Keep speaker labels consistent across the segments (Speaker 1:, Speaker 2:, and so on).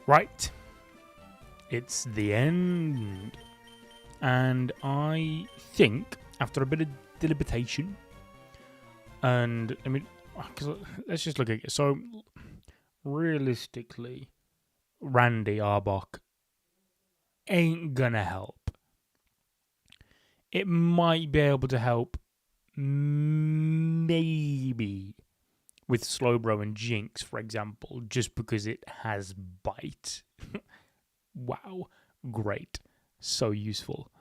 Speaker 1: Right. It's the end. And I think, after a bit of deliberation, and I mean, let's just look at it. So, realistically, Randy Arbok ain't gonna help. It might be able to help, maybe, with Slowbro and Jinx, for example, just because it has bite. Wow, great, so useful.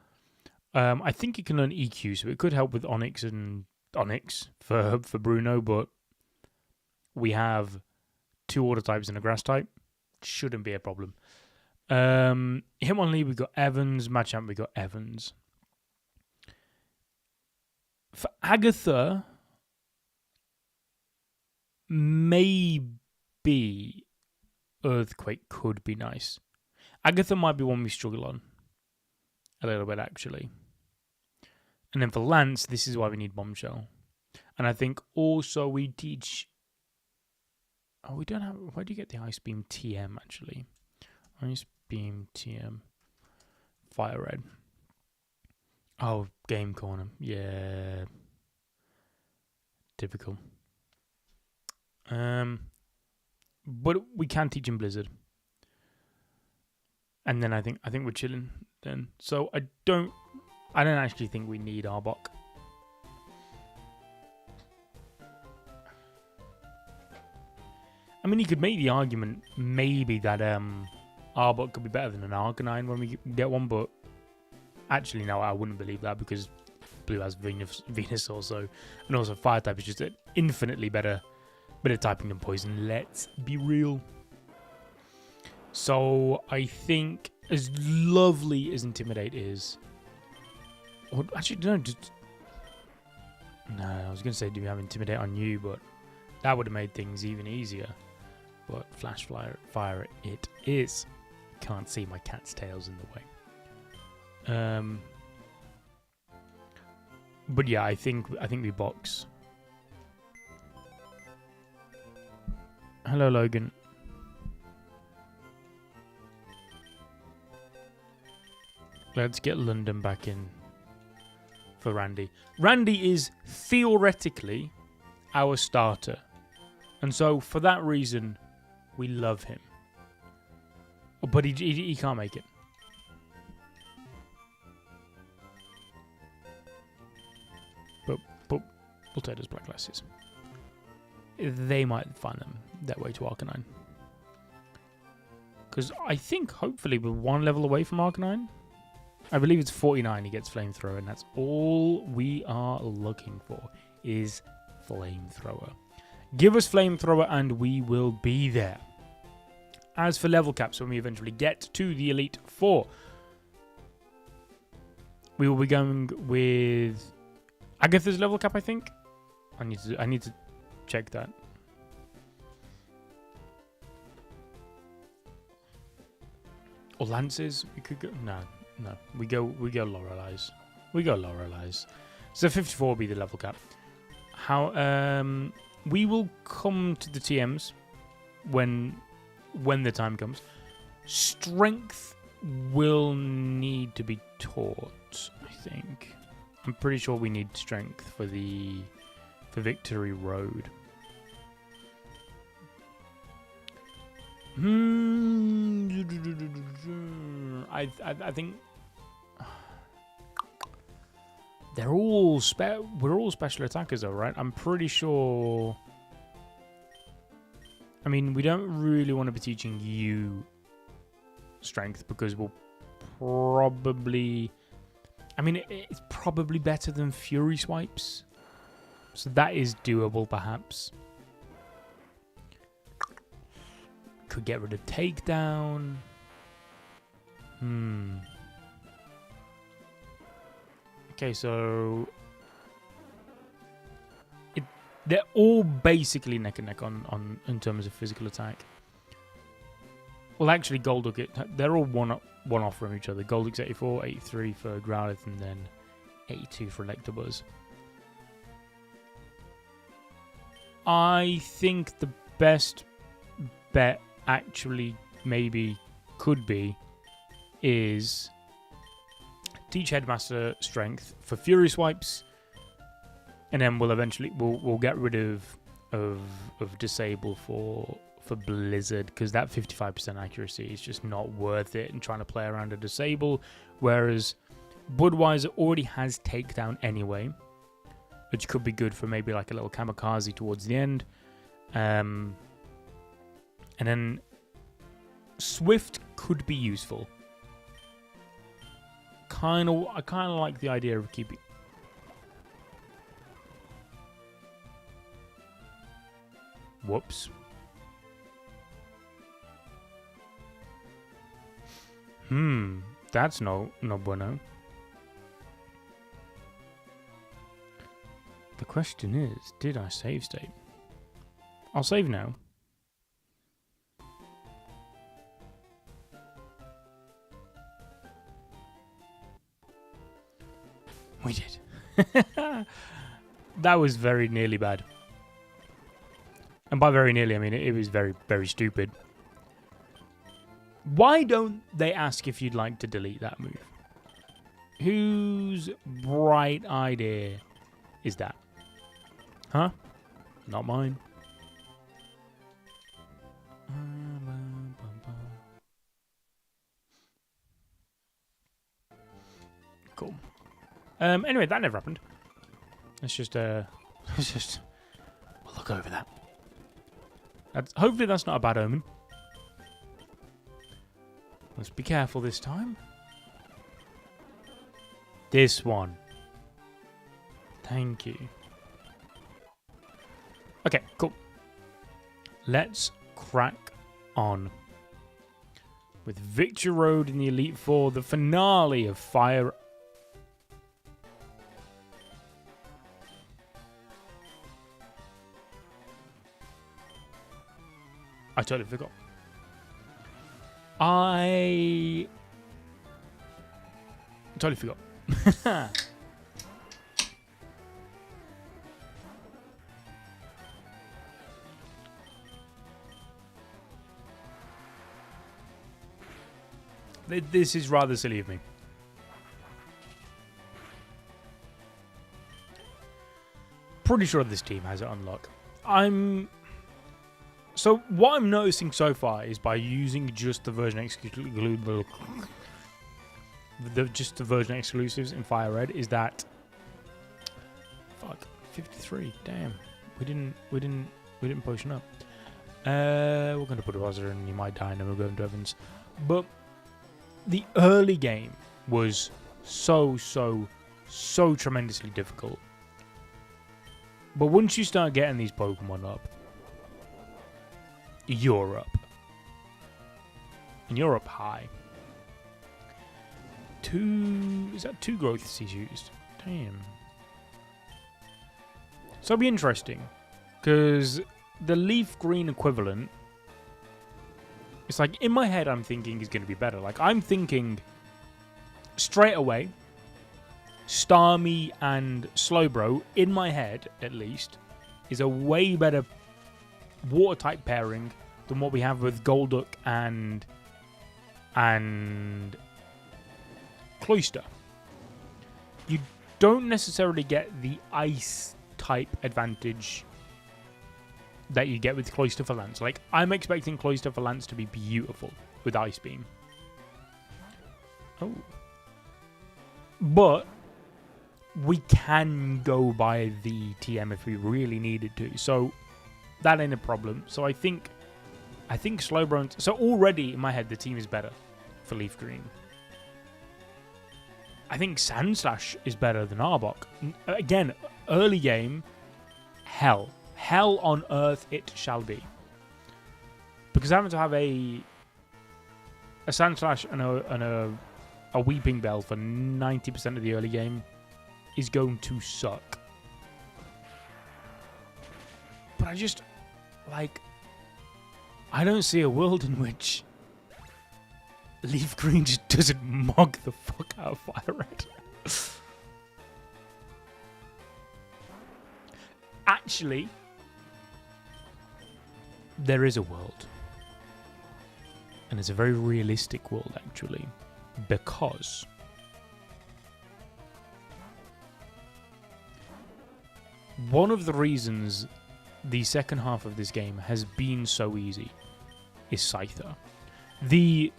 Speaker 1: I think it can learn EQ, so it could help with Onyx for Bruno, but we have 2 water types and a grass type. Shouldn't be a problem. Hitmonlee, we got Evans. Machamp, we got Evans. For Agatha, maybe Earthquake could be nice. Agatha might be one we struggle on a little bit, actually. And then for Lance, this is why we need Bombshell. And I think also we teach... Oh, we don't have... Where do you get the Ice Beam TM, actually? Ice Beam TM. Fire Red. Oh, Game Corner. Yeah. Typical. But we can teach him Blizzard. And then I think we're chilling then. So I don't actually think we need Arbok. I mean, you could make the argument maybe that Arbok could be better than an Arcanine when we get one, but actually no, I wouldn't believe that because Blue has Venus also, and also Fire type is just an infinitely better typing than Poison. Let's be real. So I think, as lovely as Intimidate is, or actually no, I was gonna say do we have Intimidate on you, but that would have made things even easier. But Flash Fire it is. Can't see, my cat's tail's in the way. But yeah, I think we box. Hello, Logan. Let's get London back in for Randy. Randy is theoretically our starter. And so, for that reason, we love him. But he can't make it. But we'll take those black glasses. They might find their way to Arcanine. Because I think, hopefully, we're 1 level away from Arcanine. I believe it's 49 he gets Flamethrower, and that's all we are looking for, is Flamethrower. Give us Flamethrower and we will be there. As for level caps, when we eventually get to the Elite Four, we will be going with Agatha's level cap, I think. I need to check that. Or Lances, we could go. No, we go Loreley's. So 54 will be the level cap. We will come to the TMs when the time comes. Strength will need to be taught, I think. I'm pretty sure we need strength for Victory Road. I think we're all special attackers though, right? I'm pretty sure. I mean, we don't really want to be teaching you strength because we'll probably... I mean, it's probably better than Fury Swipes. So that is doable, perhaps. Could get rid of Takedown. Okay, so... They're all basically neck and neck in terms of physical attack. Well, actually, Golduck, they're all one off from each other. Golduck's 84, 83 for Growlithe, and then 82 for Electabuzz. I think the best bet actually maybe could be is teach Headmaster Strength for Fury Swipes, and then we'll get rid of Disable for Blizzard, because that 55% accuracy is just not worth it in trying to play around a Disable, whereas Budweiser already has Takedown anyway, which could be good for maybe like a little kamikaze towards the end. And then Swift could be useful. I kind of like the idea of keeping... Whoops. That's no bueno. The question is, did I save state? I'll save now. We did. That was very nearly bad. And by very nearly, I mean it was very, very stupid. Why don't they ask if you'd like to delete that move? Whose bright idea is that? Huh? Not mine. Cool. Anyway, that never happened. Let's just we'll look over that. Hopefully that's not a bad omen. Let's be careful this time. This one. Thank you. Okay, cool. Let's crack on with Victory Road in the Elite Four, the finale of Fire. I totally forgot. I totally forgot. This is rather silly of me. Pretty sure this team has it unlocked. So what I'm noticing so far is by using just the version exclusives in Fire Red is that 53. Damn, we didn't potion up. We're gonna put a buzzer and you might die, and then we'll go into Evans. But the early game was so tremendously difficult. But once you start getting these Pokemon up, you're up. And you're up high. Is that 2 growth he's used? Damn. So it'll be interesting. Because the leaf green equivalent, it's like in my head I'm thinking is going to be better. Like I'm thinking straight away, Starmie and Slowbro, in my head at least, is a way better water type pairing than what we have with Golduck and Cloyster. You don't necessarily get the ice type advantage that you get with Cloyster for Lance. Like, I'm expecting Cloyster for Lance to be beautiful with Ice Beam. Oh. But we can go by the TM if we really needed to. So that ain't a problem. So I think Slowbro... So already in my head, the team is better for Leaf Green. I think Sandslash is better than Arbok. Again, early game, hell. Hell on earth it shall be. Because having to have a Sandslash and a Weeping Bell for 90% of the early game is going to suck. But I just, like, I don't see a world in which Leaf Green just doesn't mug the fuck out of Fire Red. Actually, there is a world. And it's a very realistic world, actually. Because one of the reasons the second half of this game has been so easy is Scyther. The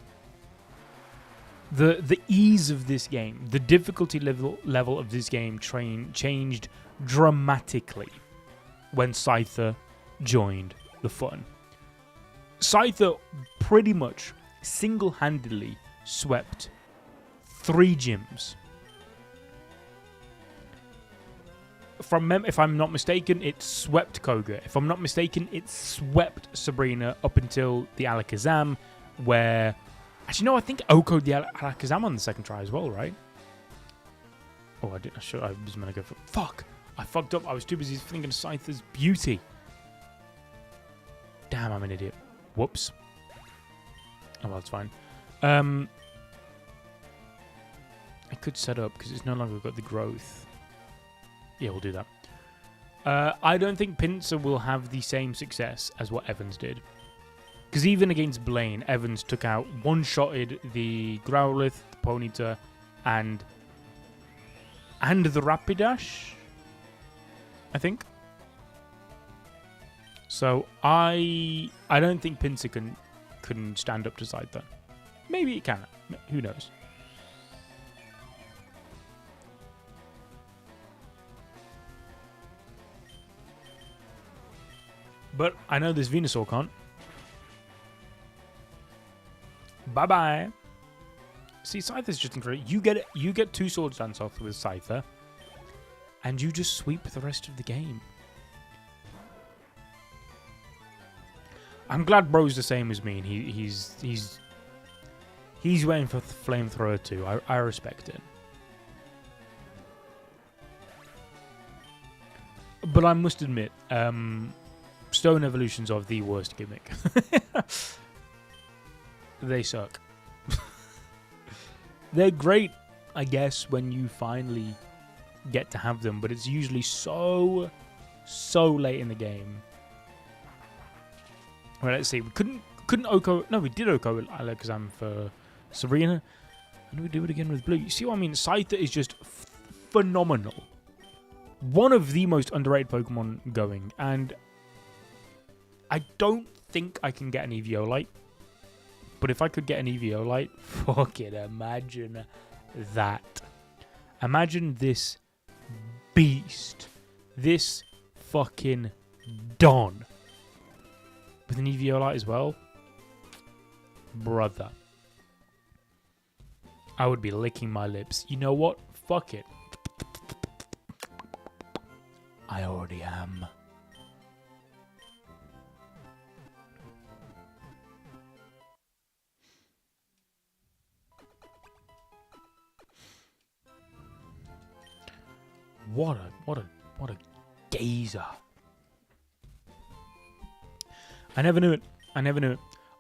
Speaker 1: ease of this game, the difficulty level of this game changed dramatically when Scyther joined the fun. Scyther pretty much single-handedly swept 3 gyms. If I'm not mistaken, it swept Koga. If I'm not mistaken, it swept Sabrina up until the Alakazam, where... Actually, no, I think Oko'd the Alakazam on the second try as well, right? Oh, I didn't. I was going to go for... Fuck! I fucked up. I was too busy thinking of Scyther's beauty. Damn, I'm an idiot. Whoops. Oh, well, that's fine. I could set up, because it's no longer got the growth. Yeah, we'll do that. I don't think Pinsir will have the same success as what Evans did. Because even against Blaine, Evans took out, one-shotted the Growlithe, the Ponyta, and the Rapidash, I think. So I don't think Pinsir can stand up to Scyther. Maybe it can. Who knows? But I know this Venusaur can't. Bye-bye. See, Scyther's just incredible. You get 2 Swords Dance off with Scyther, and you just sweep the rest of the game. I'm glad Bro's the same as me, and he's waiting for Flamethrower too. I respect it. But I must admit, Stone Evolutions are the worst gimmick. They suck. They're great, I guess, when you finally get to have them, but it's usually so late in the game. Well, let's see. We couldn't Oko. No, we did Oko Alakazam for Sabrina. And we do it again with Blue. You see what I mean? Scyther is just phenomenal. One of the most underrated Pokemon going, and I don't think I can get an Eviolite. But if I could get an Eviolite, fucking imagine that. Imagine this beast. This fucking Don. With an Eviolite as well. Brother. I would be licking my lips. You know what? Fuck it. I already am. What a gazer. I never knew it.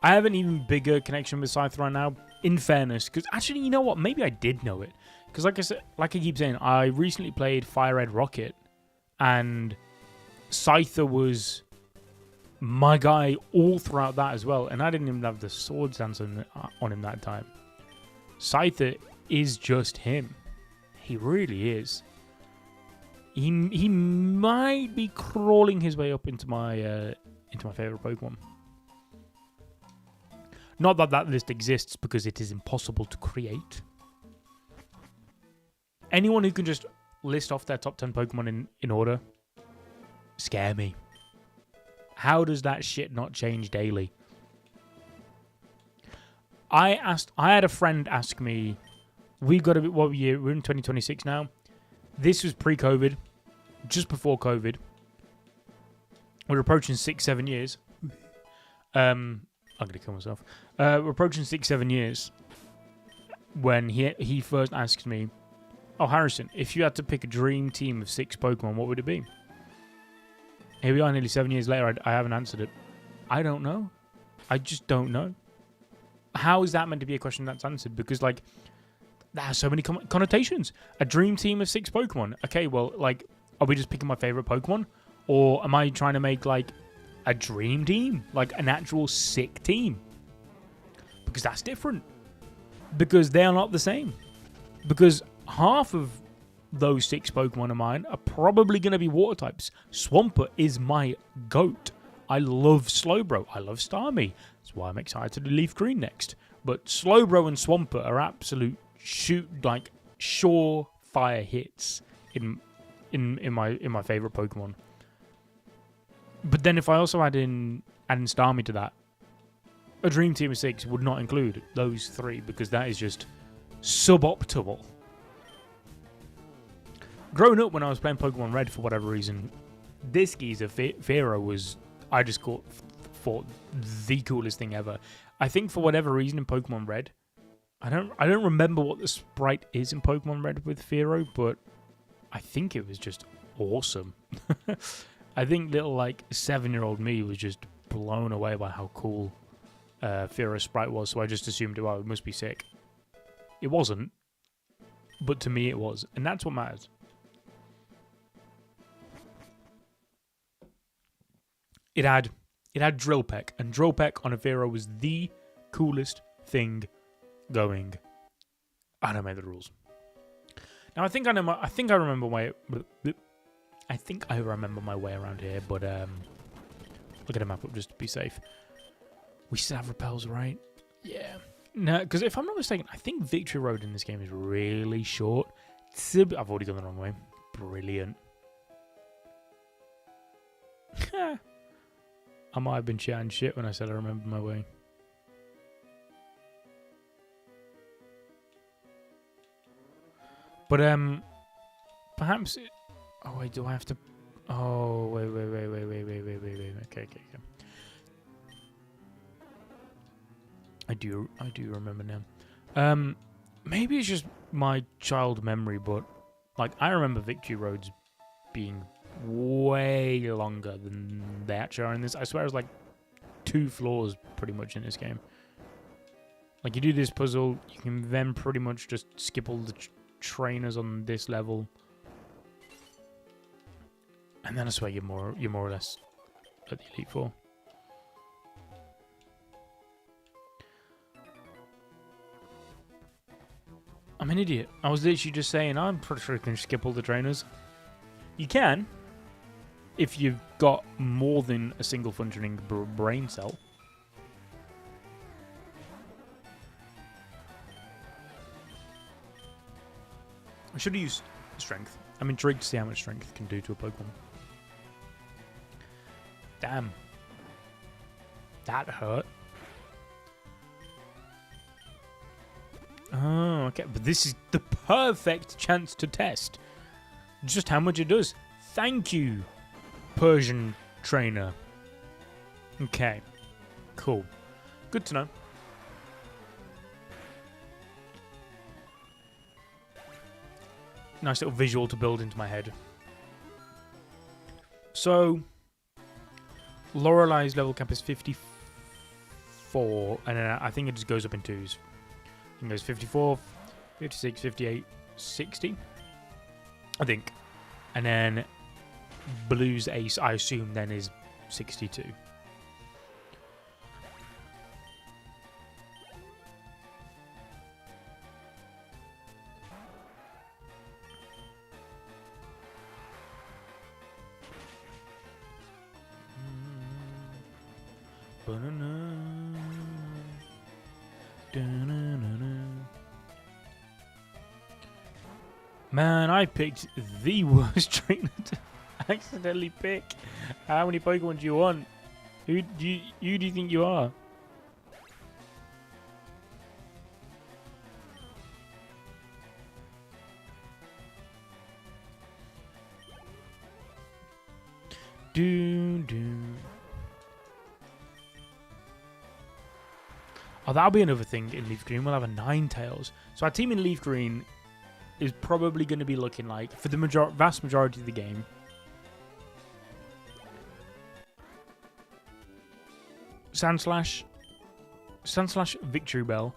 Speaker 1: I have an even bigger connection with Scyther right now, in fairness, because actually, you know what? Maybe I did know it. Because like I keep saying, I recently played Fire Red Rocket, and Scyther was my guy all throughout that as well, and I didn't even have the Swords Dance on him that time. Scyther is just him. He really is. He might be crawling his way up into my favorite Pokemon. Not that that list exists, because it is impossible to create. Anyone who can just list off their top 10 Pokemon in order, scare me. How does that shit not change daily? I had a friend ask me, we've got what year? We're in 2026 now. This was pre-COVID, just before COVID. We're approaching 6-7 years. I'm going to kill myself. We're approaching 6-7 years when he first asked me, oh, Harrison, if you had to pick a dream team of 6 Pokemon, what would it be? Here we are, nearly 7 years later. I haven't answered it. I don't know. I just don't know. How is that meant to be a question that's answered? Because, like, that has so many connotations. A dream team of 6 Pokemon. Okay, well, like, are we just picking my favorite Pokemon? Or am I trying to make, like, a dream team? Like, an actual sick team? because that's different. Because they are not the same. Because half of those 6 Pokemon of mine are probably going to be water types. Swampert is my goat. I love Slowbro. I love Starmie. That's why I'm excited to do Leaf Green next. But Slowbro and Swampert are absolute surefire hits in my favorite Pokemon. But then if I also add in Starmie to that, a Dream Team of 6 would not include those 3 because that is just suboptimal. Growing up, when I was playing Pokemon Red, for whatever reason, this geezer, Fearow, was, I just thought the coolest thing ever. I think for whatever reason in Pokemon Red, I don't remember what the sprite is in Pokemon Red with Fearow, but I think it was just awesome. I think little, 7-year-old me was just blown away by how cool Fearow sprite was, so I just assumed, wow, it must be sick. It wasn't, but to me it was, and that's what matters. It had Drill Peck, and Drill Peck on a Fearow was the coolest thing going. I don't make the rules. Now I think I remember my way around here, but look at a map up just to be safe. We still have repels, right? Yeah. No, because if I'm not mistaken, I think Victory Road in this game is really short. I've already gone the wrong way. Brilliant. I might have been chatting shit when I said I remember my way. But, perhaps... Oh, wait, do I have to... Oh, wait. Okay. I do remember now. Maybe it's just my child memory, but, I remember Victory Roads being way longer than they actually are in this. I swear it was 2 floors pretty much in this game. You do this puzzle, you can then pretty much just skip all the trainers on this level, and then I swear you're more or less at the Elite Four. I'm an idiot. I was literally just saying I'm pretty sure you can skip all the trainers. You can, if you've got more than a single functioning brain cell. I should have used strength. I'm intrigued to see how much strength can do to a Pokemon. Damn. That hurt. Oh, okay. But this is the perfect chance to test just how much it does. Thank you, Persian trainer. Okay. Cool. Good to know. Nice little visual to build into my head. So, Lorelei's level cap is 54, and then I think it just goes up in 2s. It goes 54, 56, 58, 60, I think. And then Blue's ace, I assume, then is 62. Man, I picked the worst trainer to accidentally pick. How many Pokemon do you want? Who do you think you are? Oh, that'll be another thing in Leaf Green. We'll have a Ninetales. So our team in Leaf Green is probably going to be looking like, for the vast majority of the game, Sandslash, Victory Bell.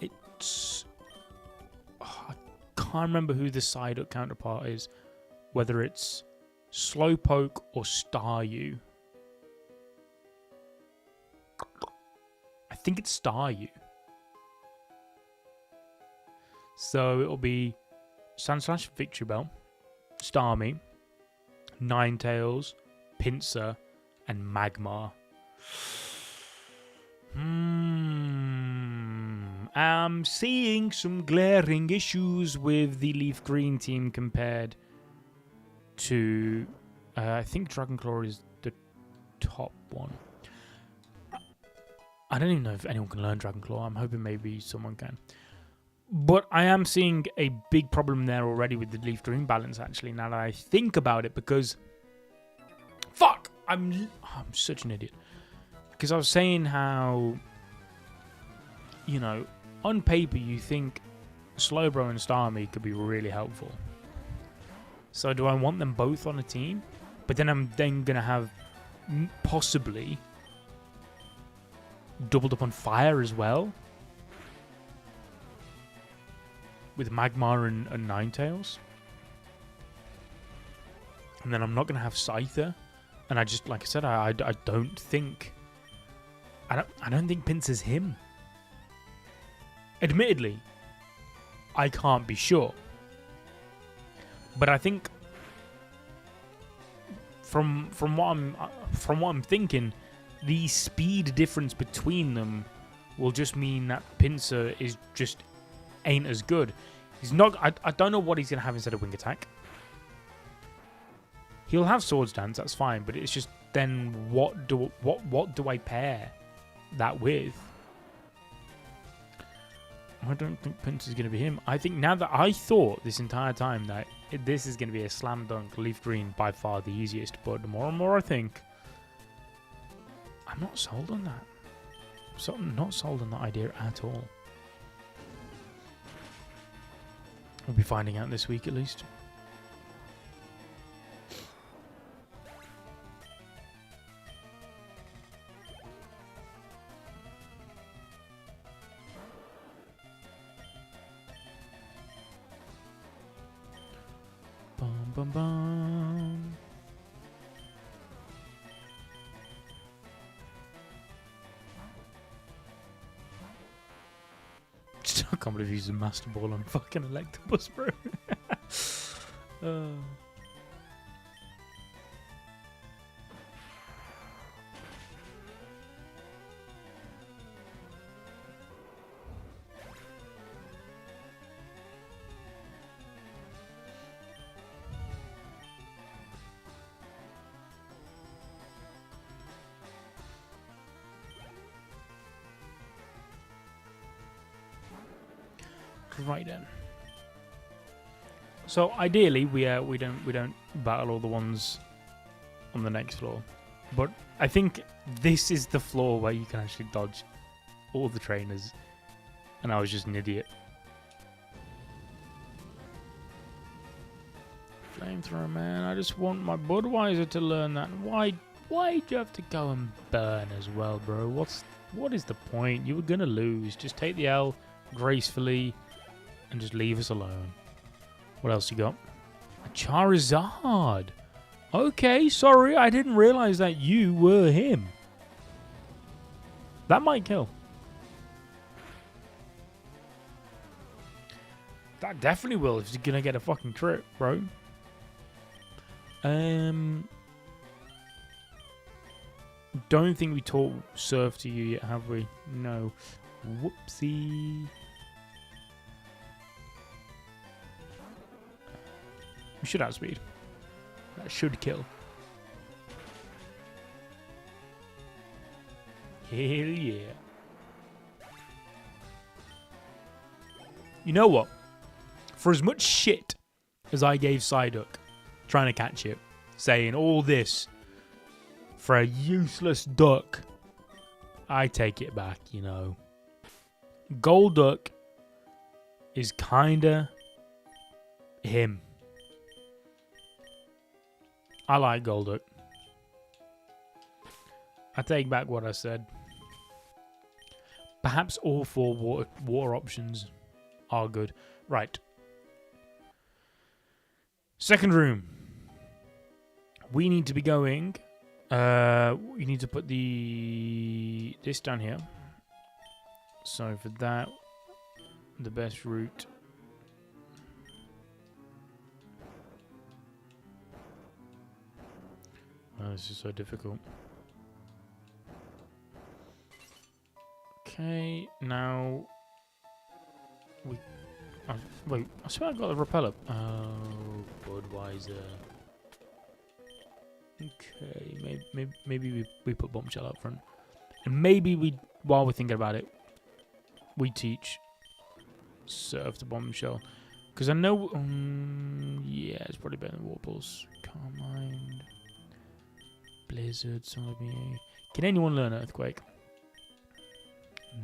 Speaker 1: It's... Oh, I can't remember who the side-up counterpart is. Whether it's Slowpoke or Staryu. think it's Staryu. So it'll be Sandslash, Victory Bell, Starmie, Ninetales, Pinsir, and Magmar. I'm seeing some glaring issues with the Leaf Green team compared to... I think Dragonclaw is the top one. I don't even know if anyone can learn Dragonclaw. I'm hoping maybe someone can. But I am seeing a big problem there already with the Leaf Green balance, actually, now that I think about it, because... Fuck! I'm such an idiot. Because I was saying how, you know, on paper you think Slowbro and Starmie could be really helpful. So do I want them both on a team? But then I'm then going to have possibly doubled up on fire as well. With Magmar and Ninetales. And then I'm not going to have Scyther. And I just, like I said, I don't think... I don't think Pinsir's him. Admittedly, I can't be sure. But I think from what I'm thinking, the speed difference between them will just mean that Pinsir is just ain't as good. He's not. I don't know what he's gonna have instead of Wing Attack. He'll have Swords Dance, that's fine, but it's just then what do I pair that with? I don't think Pinsir's going to be him. I think now that I thought this entire time that this is going to be a slam dunk, Leaf Green by far the easiest, but the more and more I think, I'm not sold on that. So I'm not sold on that idea at all. We'll be finding out this week at least. Bum, bum. Still can't believe he's a Master Ball on fucking Electabuzz, bro. Right then. So ideally, we don't battle all the ones on the next floor, but I think this is the floor where you can actually dodge all the trainers, and I was just an idiot. Flamethrower, man! I just want my Budweiser to learn that. Why do you have to go and burn as well, bro? What is the point? You were gonna lose. Just take the L gracefully. And just leave us alone. What else you got? A Charizard. Okay, sorry, I didn't realize that you were him. That might kill. That definitely will if you're gonna get a fucking crit, bro. Don't think we taught Surf to you yet, have we? No. Whoopsie. We should outspeed. That should kill. Hell yeah. You know what? For as much shit as I gave Psyduck trying to catch it, saying all this for a useless duck, I take it back, you know. Golduck is kinda him. I like Golduck. I take back what I said. Perhaps all four water options are good. Right. Second room. We need to be going. We need to put this down here. So for that, the best route. Oh, this is so difficult. Okay, now we. Wait, I swear I got the repeller. Oh, Budweiser. Okay, maybe we put bombshell up front, and maybe we, while we're thinking about it, we teach serve the bombshell, because I know. Yeah, it's probably better than Warples. Carmine, Blizzard, Solomia. Can anyone learn Earthquake?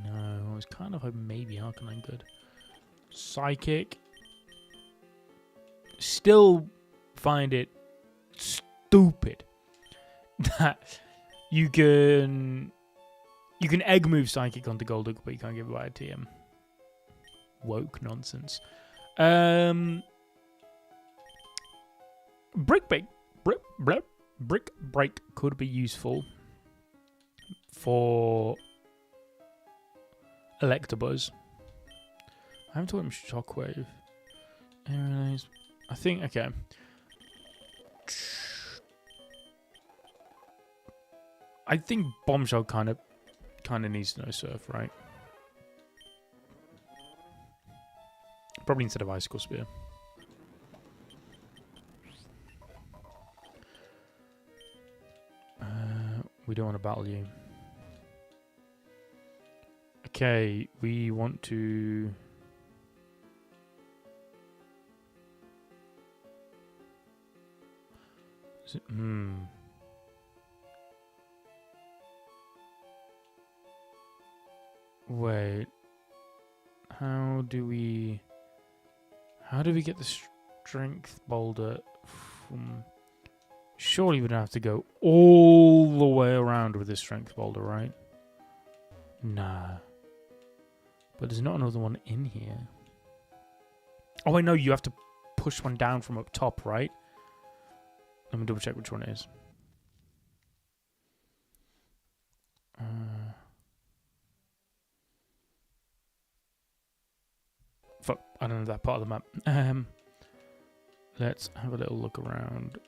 Speaker 1: No, I was kind of hoping maybe Arcanine could. Psychic. Still find it stupid that you can egg move Psychic onto Golduck, but you can't give it by a TM. Woke nonsense. Brick Break could be useful for Electabuzz. I haven't taught him Shockwave. Anyways, I think, okay. I think Bombshell kind of needs to know Surf, right? Probably instead of Icicle Spear. We don't want to battle you. Okay, we want to... Wait. How do we get the strength boulder from... Surely we'd have to go all the way around with this strength boulder, right? Nah. But there's not another one in here. Oh, wait, no, you have to push one down from up top, right? Let me double check which one it is. Fuck, I don't know that part of the map. Let's have a little look around.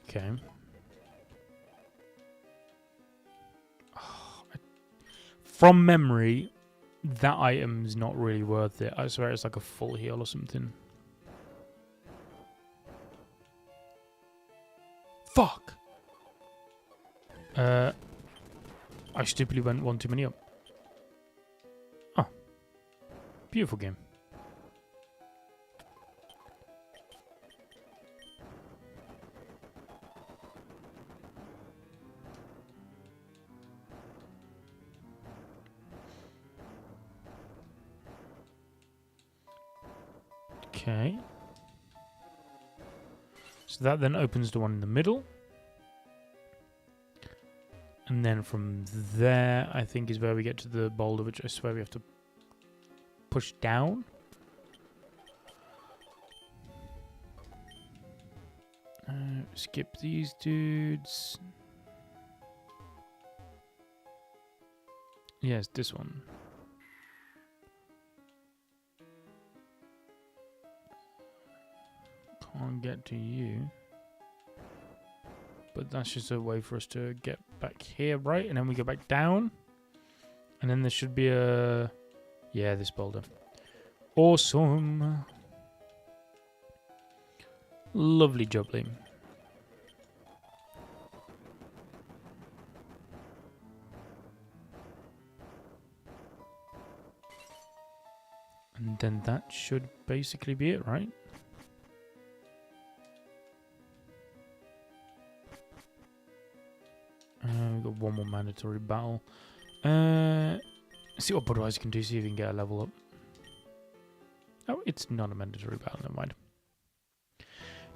Speaker 1: Okay. From memory, that item's not really worth it. I swear it's like a full heal or something. Fuck! I stupidly went one too many up. Oh. Beautiful game. Okay. So that then opens the one in the middle. And then from there, I think is where we get to the boulder, which I swear we have to push down. Skip these dudes. Yes, this one. Can't get to you. But that's just a way for us to get back here, right? And then we go back down. And then there should be a... Yeah, this boulder. Awesome. Lovely jubbly. And then that should basically be it, right? We've got one more mandatory battle. Let's see what Budweiser can do, see if we can get a level up. Oh, it's not a mandatory battle, never mind.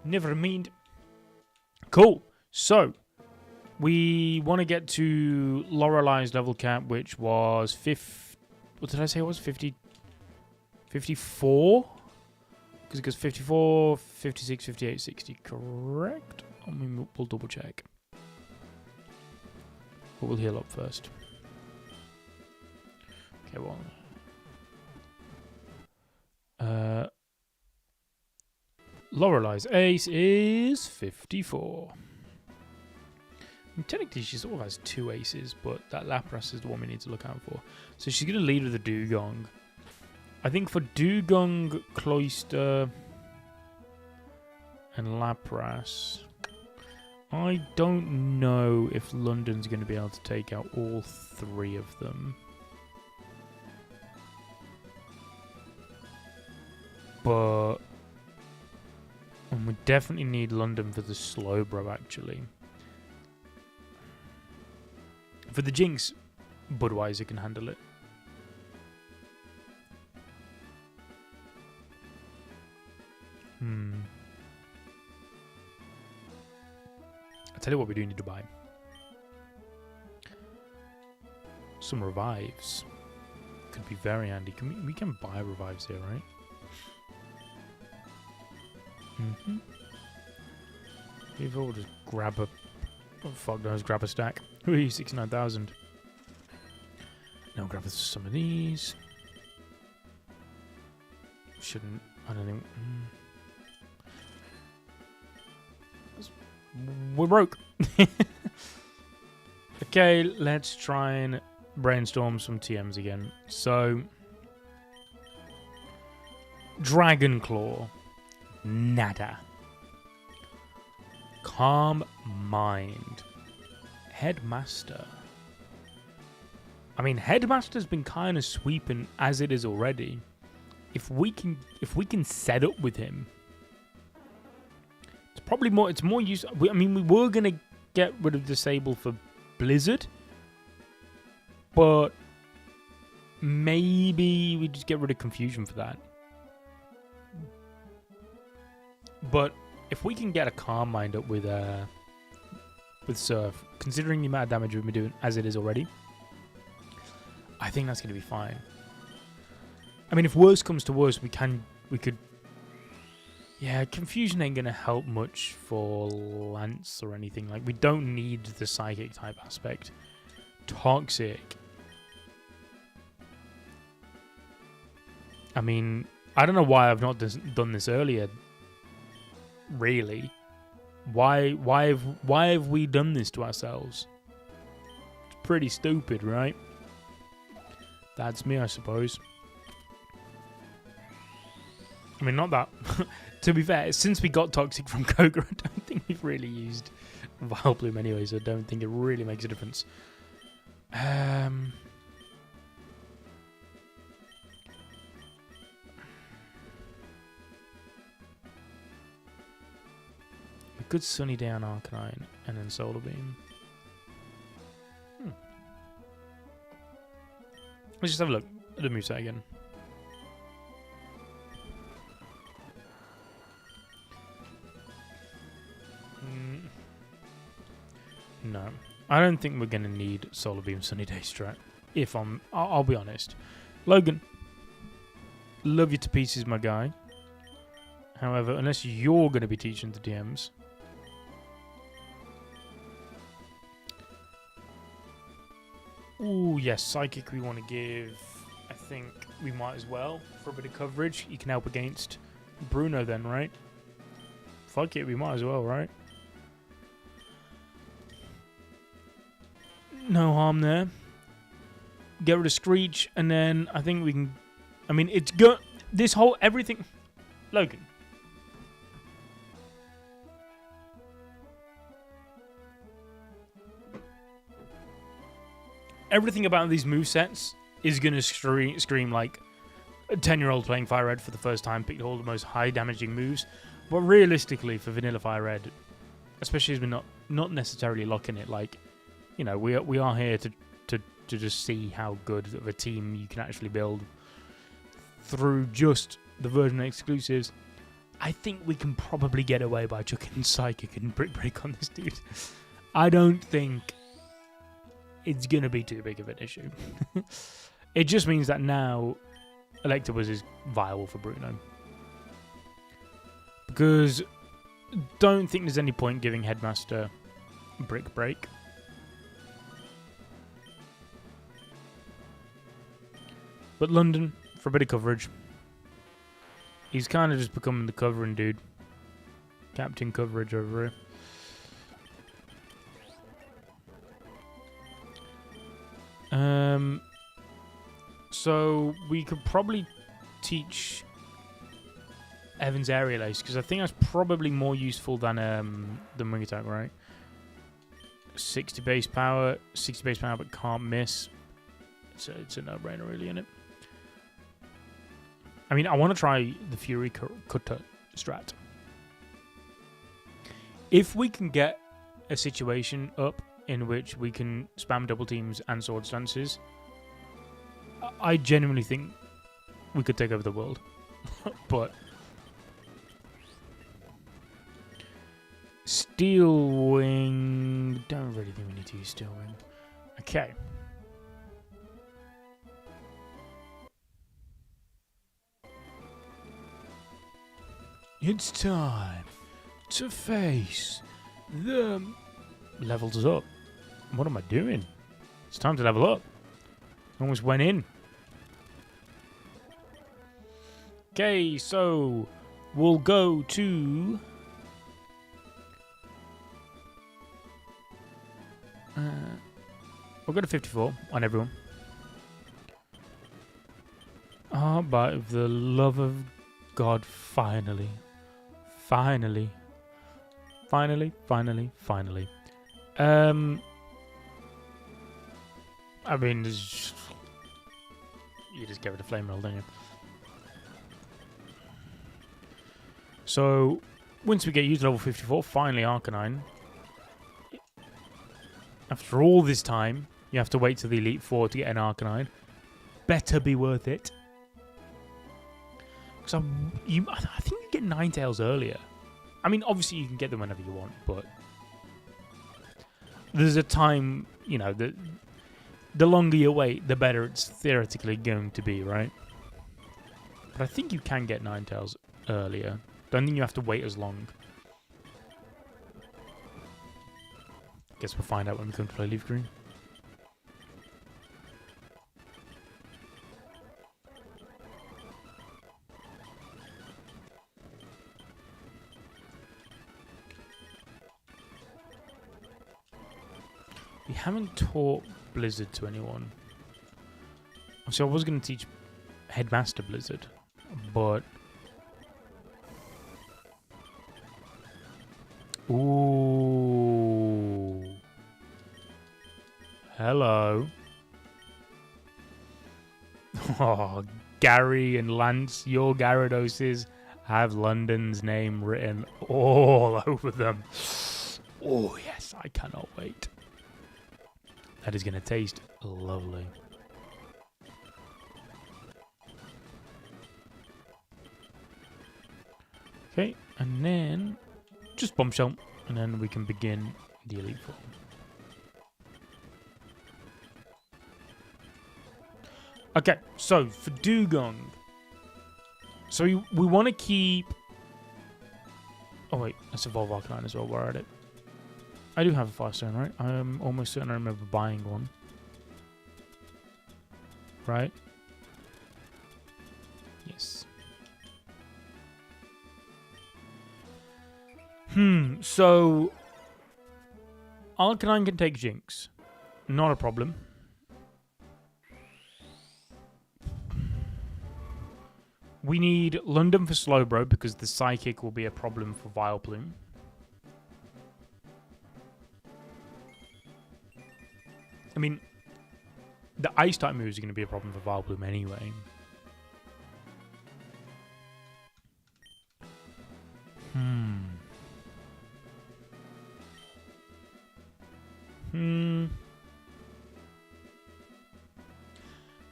Speaker 1: Never mind. Cool. So, we want to get to Lorelei's level cap, which was What did I say it was? 50... 54? Because it goes 54, 56, 58, 60. Correct? I mean, we'll double check. But we'll heal up first. Okay, well... Lorelei's ace is 54. I mean, technically, she sort of has 2 aces, but that Lapras is the one we need to look out for. So she's going to lead with a Dugong. I think for Dugong, Cloyster, and Lapras, I don't know if London's going to be able to take out all 3 of them. But... And we definitely need London for the Slowbro, actually. For the Jinx, Budweiser can handle it. I'll tell you what we do need to buy. Some revives. Could be very handy. We can buy revives here, right? Maybe we'll just grab a... Oh, fuck knows, grab a stack. Ooh, 69,000. Now grab some of these. Shouldn't... I don't think... We're broke. Okay, let's try and brainstorm some TMs again. So... Dragon Claw. Nada. Calm Mind. Headmaster. I mean, Headmaster's been kind of sweeping as it is already. If we can set up with him, it's probably more. It's more use. I mean, we were gonna get rid of Disable for Blizzard, but maybe we just get rid of Confusion for that. But if we can get a Calm Mind up with Surf, considering the amount of damage we've been doing as it is already, I think that's going to be fine. I mean, if worse comes to worse, we could... Yeah, Confusion ain't going to help much for Lance or anything. Like, we don't need the Psychic type aspect. Toxic. I mean, I don't know why I've not done this earlier. Really, why have we done this to ourselves? It's pretty stupid, right? That's me, I suppose. I mean, not that. To be fair, since we got Toxic from Koga, I don't think we've really used Vileplume anyway, so I don't think it really makes a difference. A good Sunny Day on Arcanine, and then Solar Beam. Let's just have a look at the moveset again. No, I don't think we're going to need Solar Beam Sunny Day strat. If I'll be honest. Logan, love you to pieces, my guy. However, unless you're going to be teaching the DMs, ooh, yes, Psychic we want to give. I think we might as well for a bit of coverage. You can help against Bruno then, right? Fuck it, we might as well, right? No harm there. Get rid of Screech, and then I think we can... I mean, it's good. This whole everything... Logan. Everything about these movesets is going to scream like a 10-year-old playing Fire Red for the first time, picked all the most high-damaging moves. But realistically, for Vanilla Fire Red, especially as we're not necessarily locking it, like, you know, we are here to just see how good of a team you can actually build through just the version exclusives. I think we can probably get away by chucking Psychic and Brick Break on this dude. I don't think it's going to be too big of an issue. It just means that now Electabuzz is viable for Bruno. Because don't think there's any point giving Headmaster Brick Break. But London, for a bit of coverage. He's kind of just becoming the covering dude. Captain coverage over here. So we could probably teach Evan's Aerial Ace, because I think that's probably more useful than Wing Attack, right? 60 base power but can't miss. It's a no-brainer really, isn't it? I mean, I want to try the Fury Cutter strat. If we can get a situation up in which we can spam double teams and sword stances, I genuinely think we could take over the world. But Steel Wing, don't really think we need to use Steel Wing. Okay. It's time to face the levels up. What am I doing? It's time to level up. Almost went in. Okay, so we'll go to we'll go to 54 on everyone. Oh, by the love of God, finally. Finally. I mean, you just give it a flame roll, don't you? So, once we get you to level 54, finally Arcanine. After all this time, you have to wait till the Elite Four to get an Arcanine. Better be worth it. Because I think you get Ninetales earlier. I mean, obviously you can get them whenever you want, but there's a time, you know, that the longer you wait, the better it's theoretically going to be, right? But I think you can get Ninetales earlier. Don't think you have to wait as long. Guess we'll find out when we come to play Leaf Green. We haven't taught Blizzard to anyone. So I was going to teach Headmaster Blizzard, but... Ooh. Hello. Oh, Gary and Lance, your Gyarados have London's name written all over them. Oh, yes, I cannot wait. That is going to taste lovely. Okay, and then just Bombshell, and then we can begin the Elite Four. Okay, so for Dugong, so we want to keep... Oh wait, let's evolve Arcanine as well, we're at it. I do have a Firestone, right? I'm almost certain I remember buying one. Right? Yes. So... Arcanine can take Jinx. Not a problem. We need London for Slowbro because the Psychic will be a problem for Vileplume. I mean, the Ice-type moves are going to be a problem for Vileplume anyway.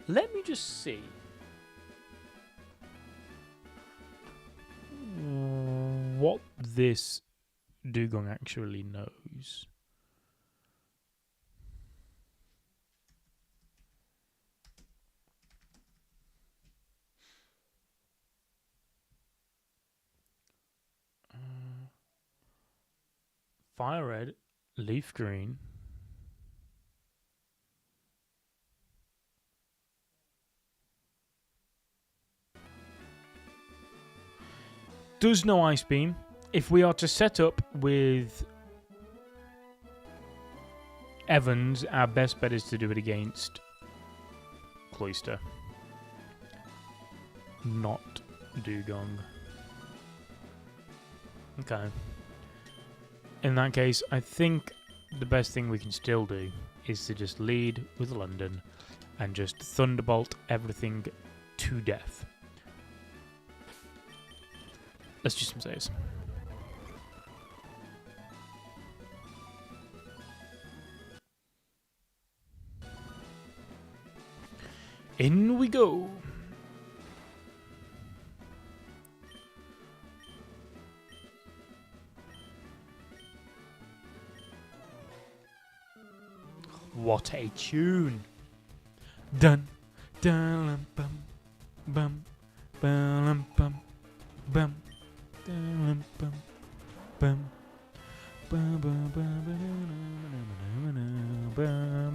Speaker 1: Let me just see. What this Dugong actually knows. Fire red, leaf green. Does no ice beam. If we are to set up with Evans, our best bet is to do it against Cloister, not Dugong. Okay. In that case, I think the best thing we can still do is to just lead with London and just thunderbolt everything to death. Let's do some saves. In we go. What a tune. Dun dun bum bum bum bum bum dun bum bum bum bum bum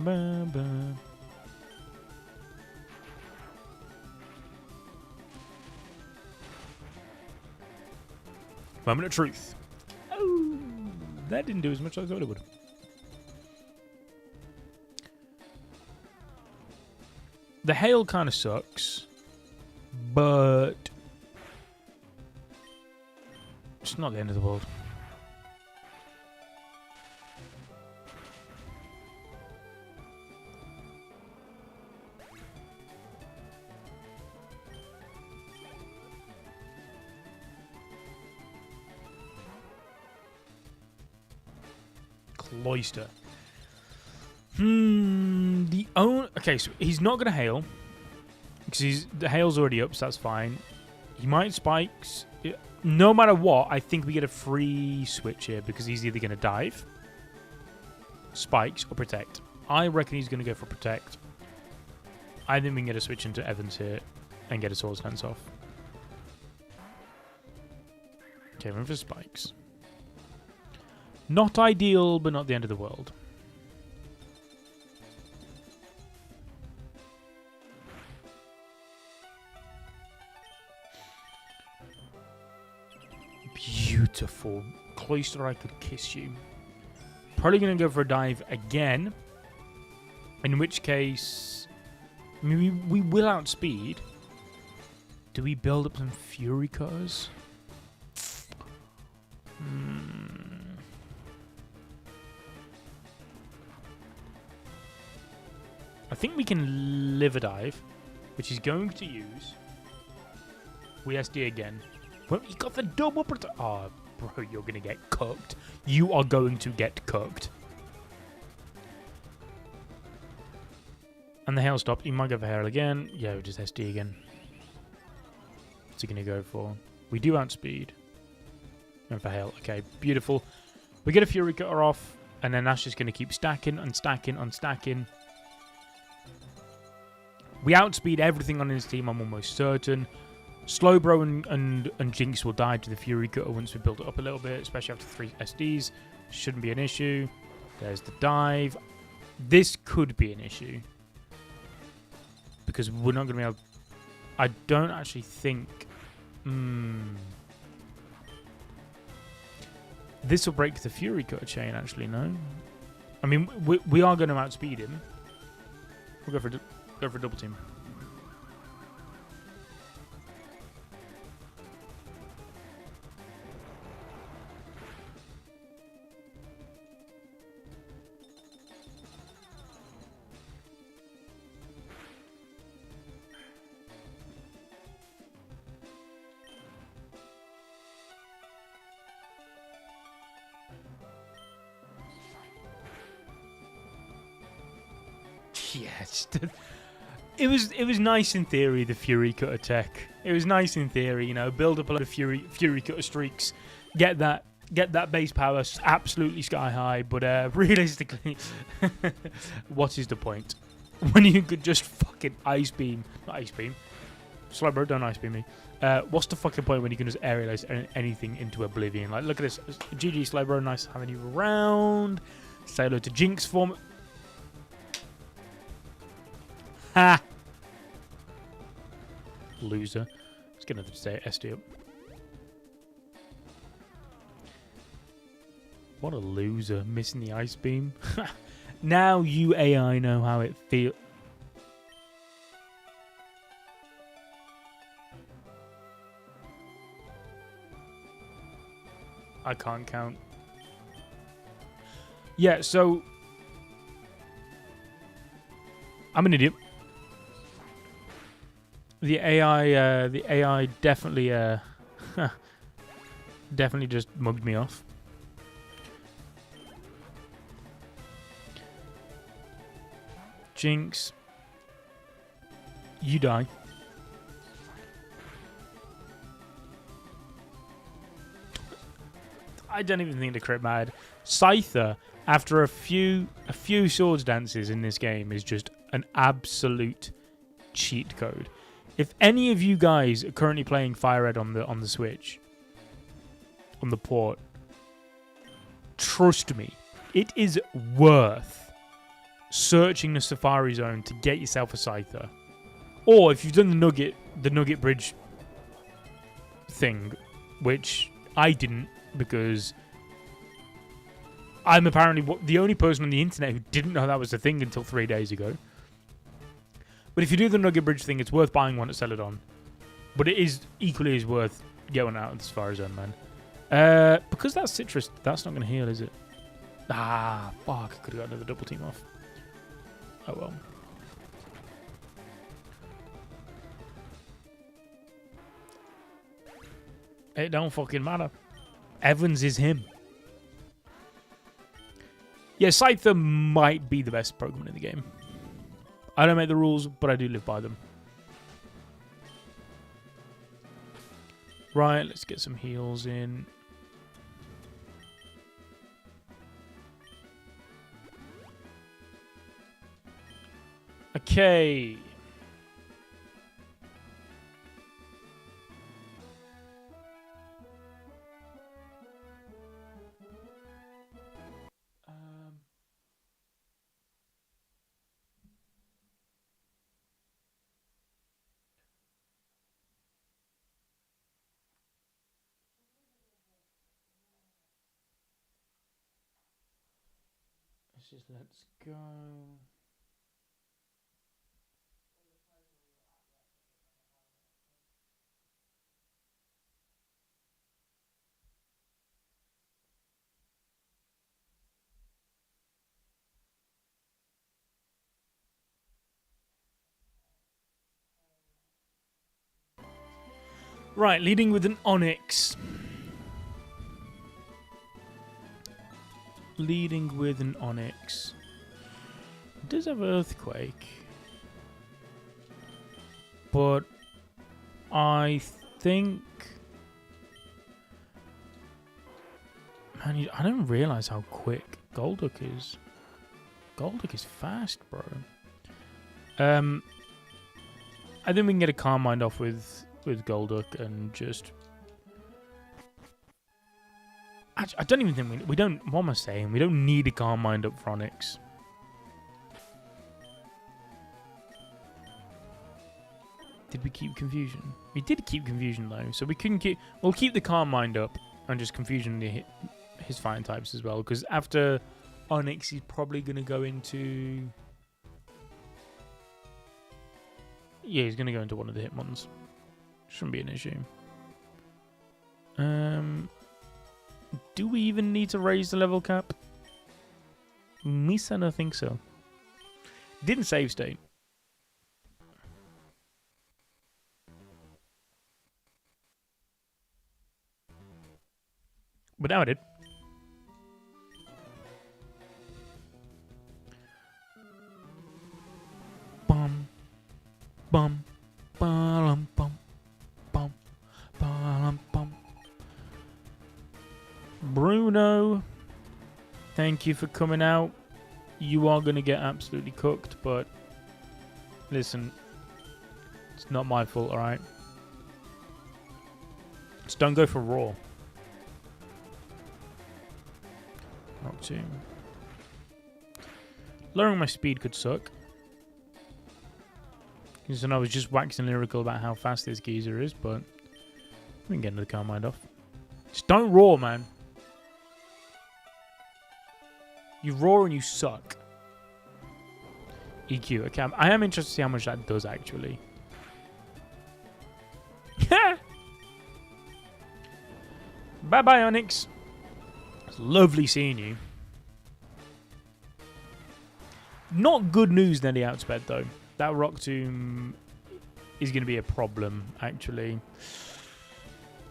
Speaker 1: bum bum. Moment of truth. Oh, that didn't do as much as I thought it would. The hail kind of sucks, but it's not the end of the world. Cloister. Okay, so he's not gonna hail because the hail's already up, so that's fine. He might spikes. No matter what, I think we get a free switch here because he's either gonna dive, spikes, or protect. I reckon he's gonna go for protect. I think we can get a switch into Evans here and get a sword stance off. Okay, run for spikes. Not ideal, but not the end of the world. Beautiful. Cloister, I could kiss you. Probably going to go for a dive again. In which case, I mean, we will outspeed. Do we build up some Fury Cutters? I think we can live a dive, which he's going to use. We SD again. Well, he got the double protect. Oh, bro, you're going to get cooked. You are going to get cooked. And the hail stopped. He might go for hail again. Yeah, we just SD again. What's he going to go for? We do outspeed. And for hail. Okay, beautiful. We get a Fury Cutter off, and then that's just going to keep stacking and stacking and stacking. We outspeed everything on his team, I'm almost certain. Slowbro and Jinx will die to the Fury Cutter once we build it up a little bit, especially after 3 SDs. Shouldn't be an issue. There's the dive. This could be an issue. Because we're not going to be able... I don't actually think... This will break the Fury Cutter chain, actually, no? I mean, we are going to outspeed him. We'll go for a double team. Yes, it was nice in theory, the Fury Cutter tech. It was nice in theory, you know, build up a lot of Fury Cutter streaks, get that base power absolutely sky high. But realistically, what is the point when you could just fucking not ice beam, Slowbro, don't ice beam me. What's the fucking point when you can just aerialize anything into oblivion? Like, look at this. GG, Slowbro. Nice having you around. Say hello to Jinx for me. Ha! Loser. Let's get another SD up. What a loser. Missing the ice beam. Now you AI know how it feels. I can't count. Yeah, so I'm an idiot. The AI definitely definitely just mugged me off. Jinx, you die. I don't even think the crit mattered. Scyther, after a few swords dances in this game, is just an absolute cheat code. If any of you guys are currently playing Fire Red on the Switch, on the port, trust me, it is worth searching the Safari Zone to get yourself a Scyther. Or if you've done the Nugget Bridge thing, which I didn't, because I'm apparently the only person on the internet who didn't know that was a thing until 3 days ago. But if you do the Nugget Bridge thing, it's worth buying one at Celadon. But it is equally as worth getting out of the Safari Zone, man. Because that's citrus, that's not going to heal, is it? Ah, fuck. I could have got another double team off. Oh, well. It don't fucking matter. Evans is him. Yeah, Scyther might be the best Pokemon in the game. I don't make the rules, but I do live by them. Right, let's get some heals in. Okay. Let's go. Right, leading with an Onyx. Leading with an Onyx. It does have Earthquake. But I think... Man, I don't realise how quick Golduck is. Golduck is fast, bro. I think we can get a Calm Mind off with Golduck and just... I don't even think we don't... What am I saying? We don't need a Calm Mind up for Onyx. Did we keep Confusion? We did keep Confusion though, so we couldn't keep... We'll keep the Calm Mind up and just Confusion his fighting types as well, because after Onyx he's probably going to go into... Yeah, he's going to go into one of the Hitmons. Shouldn't be an issue. Do we even need to raise the level cap? I don't think so. Didn't save state. But now I did. Bum, bum, bum, bum, bum, bum, bum. Bruno, thank you for coming out. You are going to get absolutely cooked, but listen, It's not my fault, alright? Just don't go for raw. Rock Tomb. Lowering my speed could suck. Because I was just waxing lyrical about how fast this geezer is, but we can get another calm mind off. Just don't roar, man. You roar and you suck. EQ. Okay, I am interested to see how much that does actually. Bye bye, Onyx. It's lovely seeing you. Not good news, Nelly Outsped, though. That Rock Tomb is going to be a problem, actually.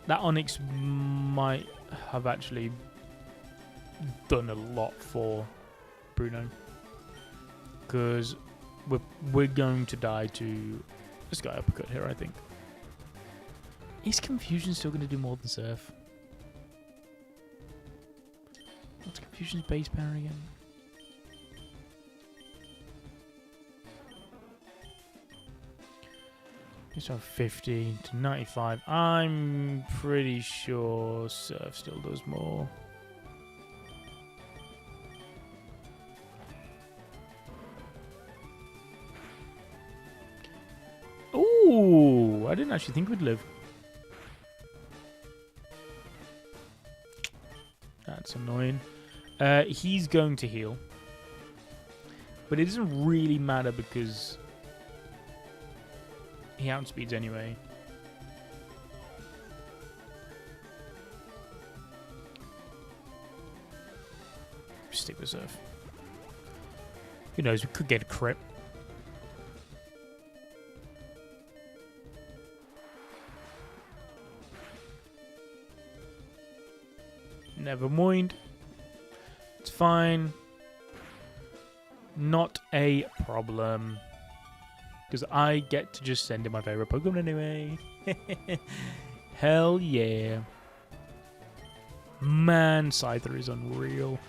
Speaker 1: That Onyx might have actually done a lot for Bruno. Because we're going to die to this guy uppercut here, I think. Is Confusion still going to do more than Surf? What's Confusion's base power again? It's from 50 to 95. I'm pretty sure Surf still does more. Ooh, I didn't actually think we'd live. That's annoying. He's going to heal. But it doesn't really matter because he outspeeds anyway. Stick with Surf. Who knows, we could get a crit. Never mind. It's fine. Not a problem. Because I get to just send in my favorite Pokemon anyway. Hell yeah. Man, Scyther is unreal.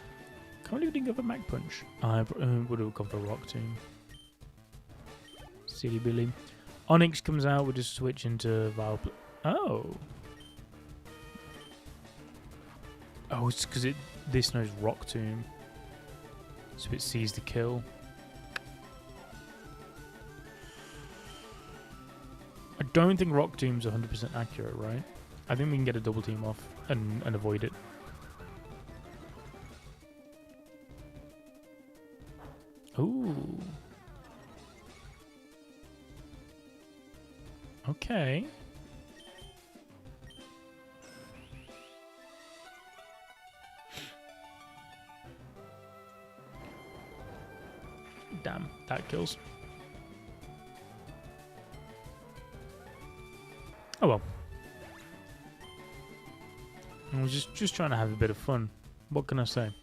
Speaker 1: Can't believe we didn't go for Mach Punch. I would have gone for Rock Tomb. Silly Billy. Onyx comes out, we'll just switch into Vile. Oh. Oh, it's because this knows Rock Tomb. So it sees the kill. I don't think Rock Tomb's 100% accurate, right? I think we can get a double team off and avoid it. Ooh. Okay. Damn, that kills. Oh well. I was just trying to have a bit of fun. What can I say?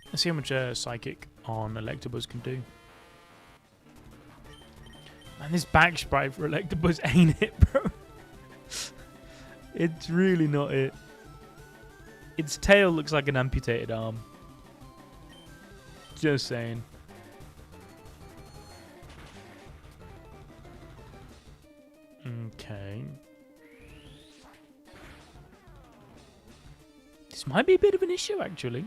Speaker 1: Let's see how much Psychic on Electabuzz can do. Man, this back sprite for Electabuzz ain't it, bro? It's really not it. Its tail looks like an amputated arm. Just saying. Okay. This might be a bit of an issue, actually.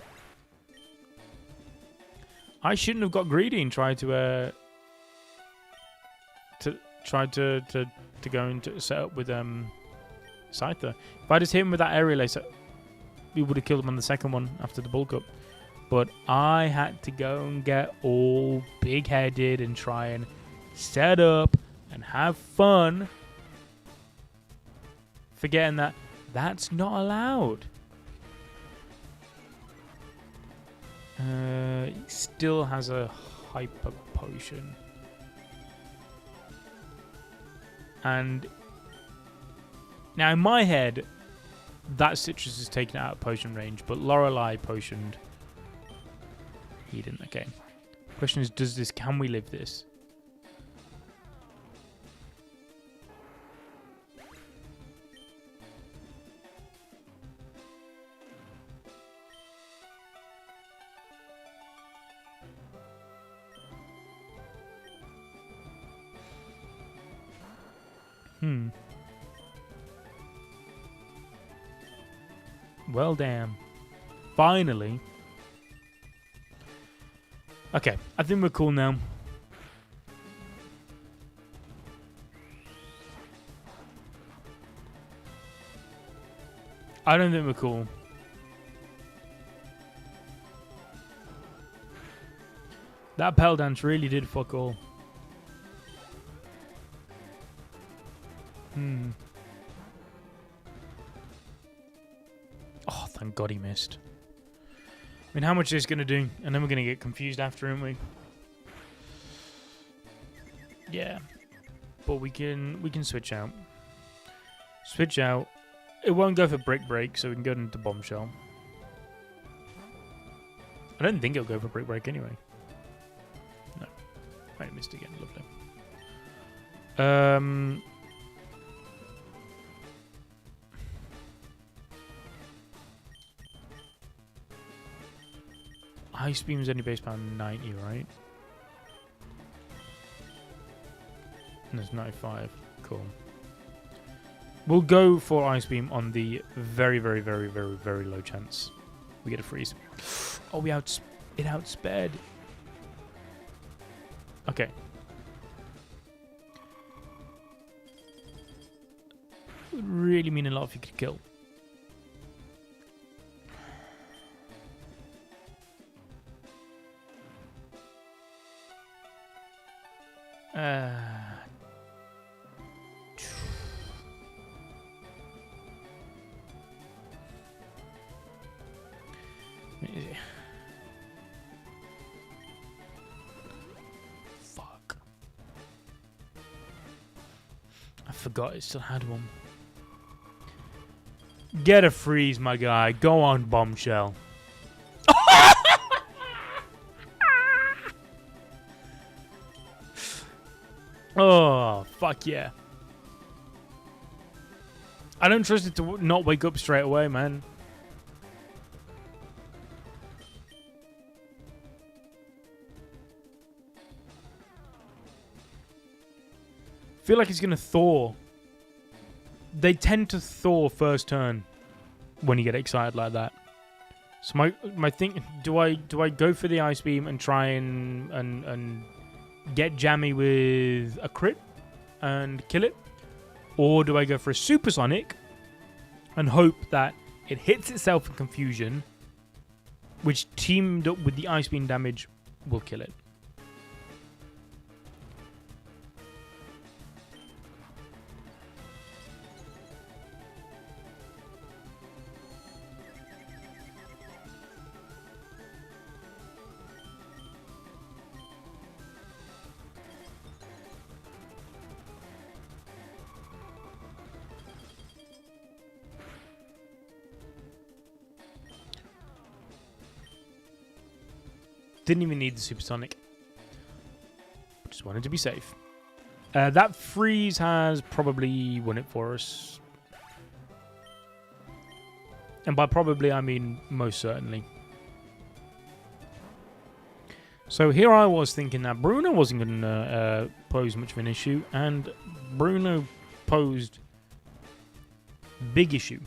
Speaker 1: I shouldn't have got greedy and tried to go into set up with Scyther. If I just hit him with that aerial ace, we would have killed him on the second one after the bulk up. But I had to go and get all big-headed and try and set up and have fun, forgetting that that's not allowed. He still has a hyper potion. And now in my head, that citrus is taken out of potion range, but Lorelei potioned. He didn't. Okay. Question is, can we live this? Well, damn. Finally. Okay, I think we're cool now. I don't think we're cool. That pal dance really did fuck all. Oh, thank God he missed. I mean, how much is this going to do? And then we're going to get confused after, aren't we? Yeah. But we can switch out. Switch out. It won't go for brick break, so we can go into bombshell. I don't think it'll go for brick break anyway. No. I missed again. Lovely. Ice Beam's only base power 90, right? And there's 95. Cool. We'll go for Ice Beam on the very, very, very, very, very low chance we get a freeze. Oh, it outspared. Okay. It would really mean a lot if you could kill. Fuck. I forgot it still had one. Get a freeze, my guy. Go on, bombshell. Oh, fuck yeah. I don't trust it to not wake up straight away, man. Feel like he's gonna Thor. They tend to Thor first turn when you get excited like that. So my thing, do I go for the Ice Beam and try and get jammy with a crit and kill it? Or do I go for a Supersonic and hope that it hits itself in confusion, which teamed up with the Ice Beam damage will kill it? Didn't even need the Supersonic. Just wanted to be safe. That freeze has probably won it for us. And by probably, I mean most certainly. So here I was thinking that Bruno wasn't going to pose much of an issue. And Bruno posed big issue.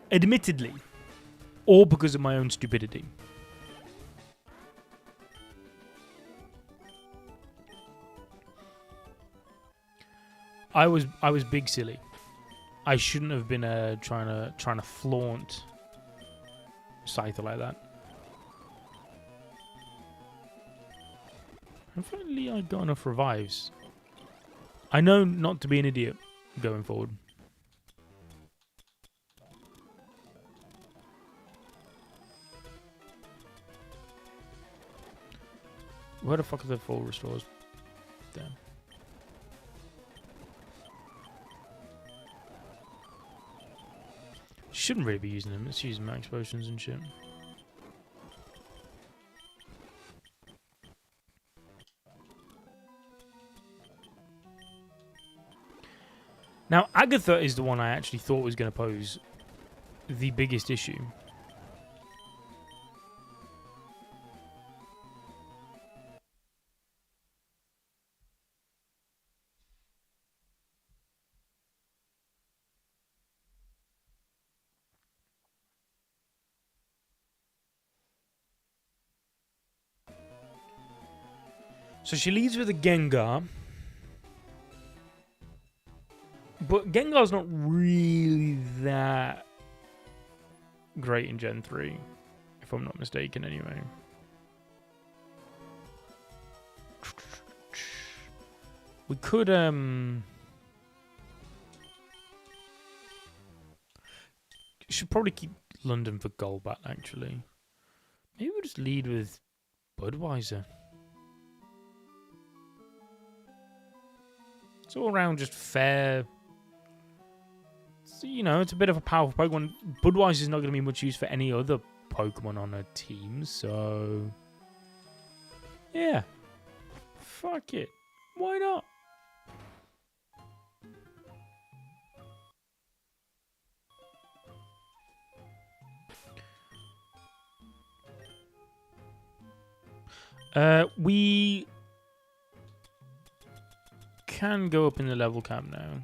Speaker 1: Admittedly. All because of my own stupidity. I was big silly. I shouldn't have been trying to flaunt Scyther like that. Hopefully I got enough revives. I know not to be an idiot going forward. Where the fuck are the full restores? Damn. Shouldn't really be using them. Let's use max potions and shit. Now, Agatha is the one I actually thought was going to pose the biggest issue. So she leads with a Gengar. But Gengar's not really that great in Gen 3. If I'm not mistaken, anyway. We could, should probably keep London for Golbat, actually. Maybe we'll just lead with Budweiser. It's all around just fair. So, you know, it's a bit of a powerful Pokemon. Budweiser's not going to be much use for any other Pokemon on her team, so... yeah. Fuck it. Why not? We can go up in the level cap now.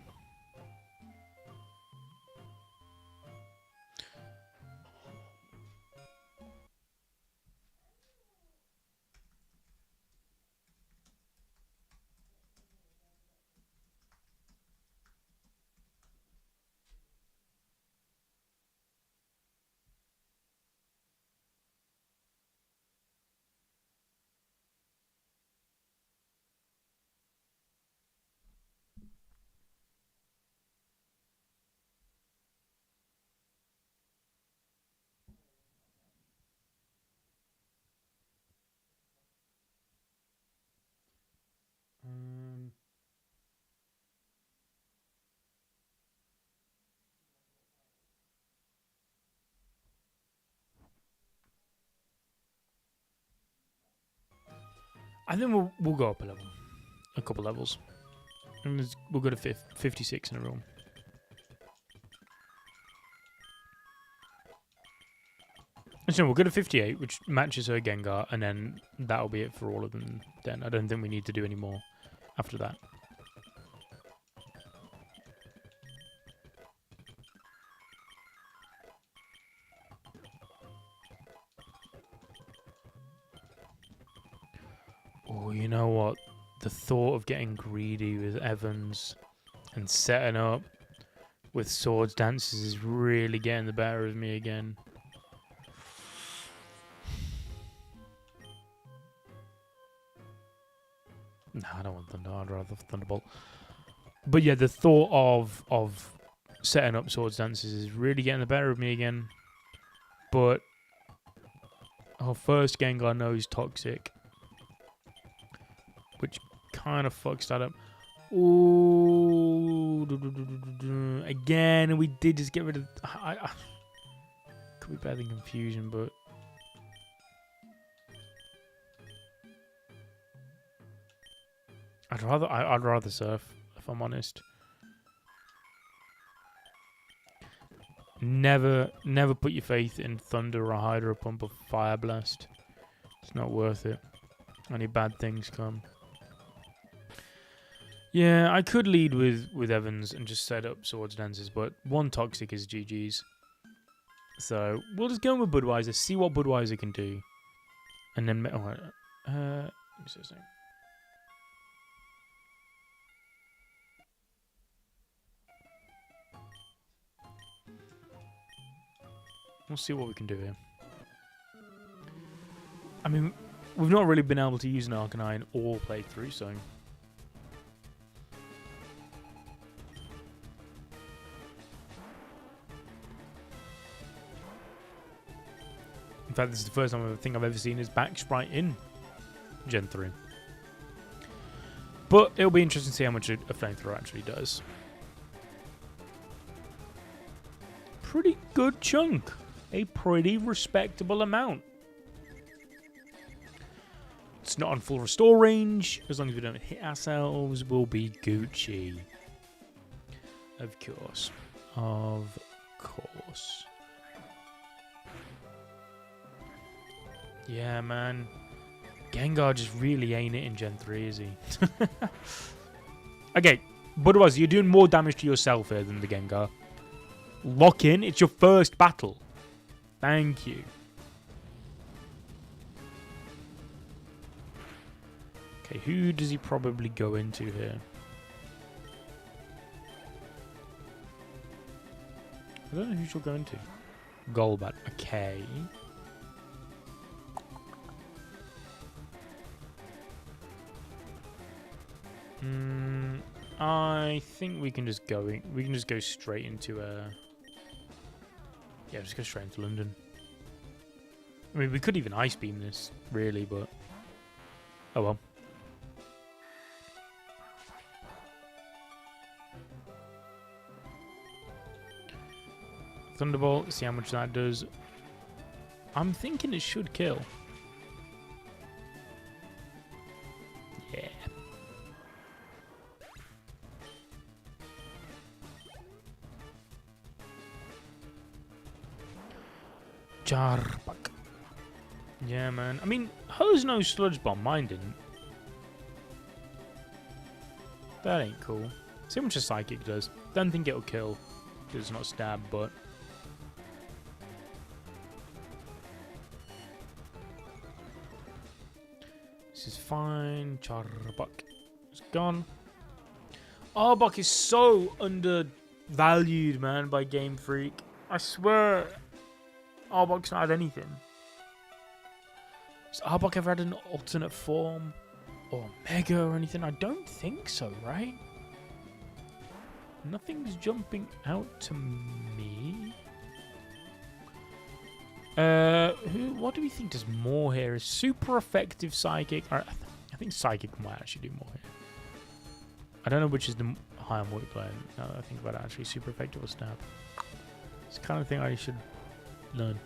Speaker 1: I think we'll go up a couple levels, and we'll go to 56 in a row. So we'll go to 58, which matches her Gengar, and then that'll be it for all of them. Then I don't think we need to do any more after that. Oh, you know what? The thought of getting greedy with Evans and setting up with Swords Dances is really getting the better of me again. No, I don't want Thunder. I'd rather Thunderbolt. But yeah, the thought of setting up Swords Dances is really getting the better of me again. But our first Gengar knows Toxic, which kind of fucks that up. Ooh, again, and we did just get rid of. Could be better than Confusion, but I'd rather Surf, if I'm honest. Never put your faith in Thunder or Hydro Pump or Fire Blast. It's not worth it. Only bad things come. Yeah, I could lead with Evans and just set up Swords Dances, but one Toxic is GG's. So we'll just go with Budweiser, see what Budweiser can do, and then let me see something. We'll see what we can do here. I mean, we've not really been able to use an Arcanine all playthrough, so. In fact, this is the first time I think I've ever seen his back sprite in Gen 3. But it'll be interesting to see how much a flamethrower actually does. Pretty good chunk. A pretty respectable amount. It's not on full restore range. As long as we don't hit ourselves, we'll be Gucci. Of course. Of course. Yeah, man. Gengar just really ain't it in Gen 3, is he? Okay, Budweiser, you're doing more damage to yourself here than the Gengar. Lock in. It's your first battle. Thank you. Okay, who does he probably go into here? I don't know who she'll go into. Golbat. Okay. I think we can just go in. We can just go straight into yeah, just go straight into London. I mean, we could even ice beam this, really, but oh well. Thunderbolt. See how much that does. I'm thinking it should kill. Yeah. Jarbak. Yeah, man. I mean, hers no sludge bomb. Mine didn't. That ain't cool. See how much a psychic does. Don't think it'll kill. Because it's not stab, but. This is fine. Charbak is gone. Arbok is so undervalued, man, by Game Freak. I swear, Arbok's not had anything. Has Arbok ever had an alternate form? Or Mega or anything? I don't think so, right? Nothing's jumping out to me. What do we think does more here? Is super effective Psychic? I think Psychic might actually do more here. I don't know which is the higher multiplier. Now that I think about it, actually, super effective or stab. It's the kind of thing I should learn.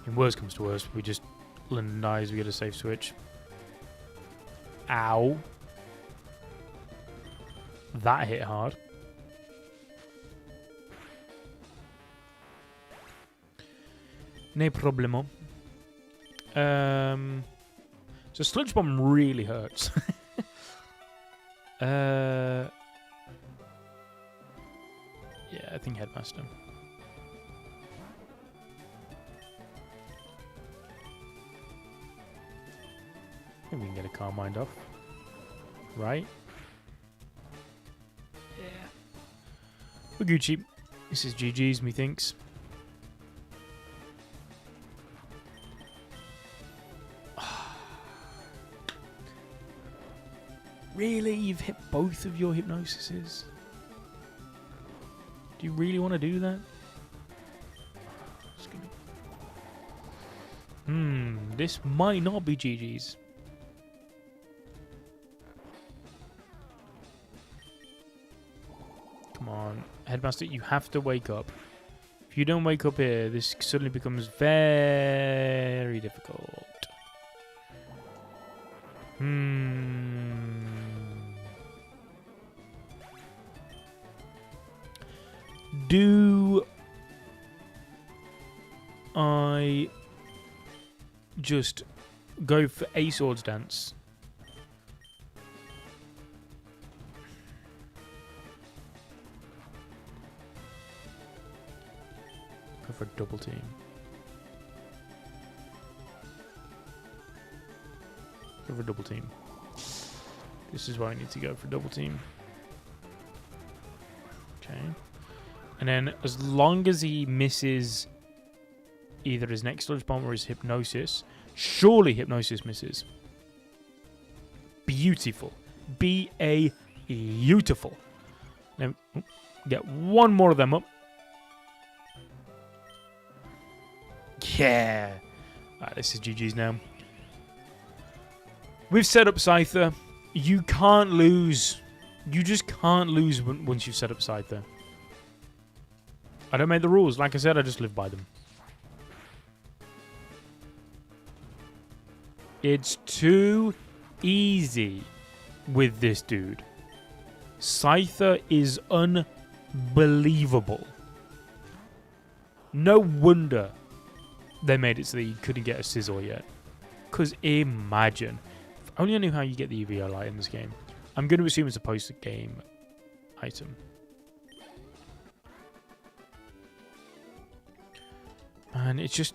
Speaker 1: When worst comes to worst, we just London dies, we get a safe switch. Ow. That hit hard. No problemo. So Sludge Bomb really hurts. Yeah, I think Headmaster. I think we can get a Carmine off. Right? Yeah. We're Gucci. This is GG's, methinks. Really? You've hit both of your hypnosises? Do you really want to do that? This might not be GG's. Come on. Headmaster, you have to wake up. If you don't wake up here, this suddenly becomes very difficult. Do I just go for a swords dance? Go for a double team. Go for a double team. This is why I need to go for a double team. Okay. And then as long as he misses either his next sludge bomb or his hypnosis, surely hypnosis misses. Beautiful. Beautiful. Now, get one more of them up. Yeah. Alright, this is GG's now. We've set up Scyther. You can't lose. You just can't lose once you've set up Scyther. I don't make the rules. Like I said, I just live by them. It's too easy with this dude. Scyther is unbelievable. No wonder they made it so that you couldn't get a Sizzle yet. Because imagine. If only I knew how you get the EVO light in this game. I'm going to assume it's a post-game item. And it's just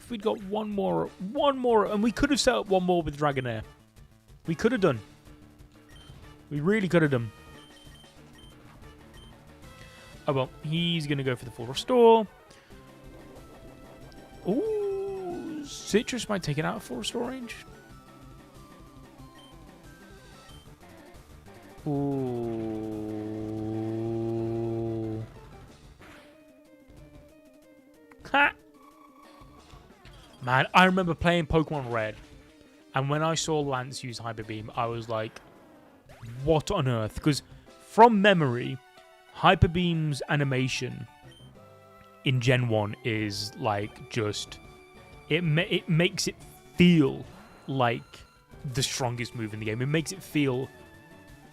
Speaker 1: if we'd got one more, and we could have set up one more with Dragonair. We could have done. We really could have done. Oh well, he's going to go for the full restore. Ooh, Citrus might take it out of full restore range. Ooh. Ha! Man, I remember playing Pokemon Red, and when I saw Lance use Hyper Beam, I was like, what on earth? Because from memory, Hyper Beam's animation in Gen 1 is like just... It makes it feel like the strongest move in the game. It makes it feel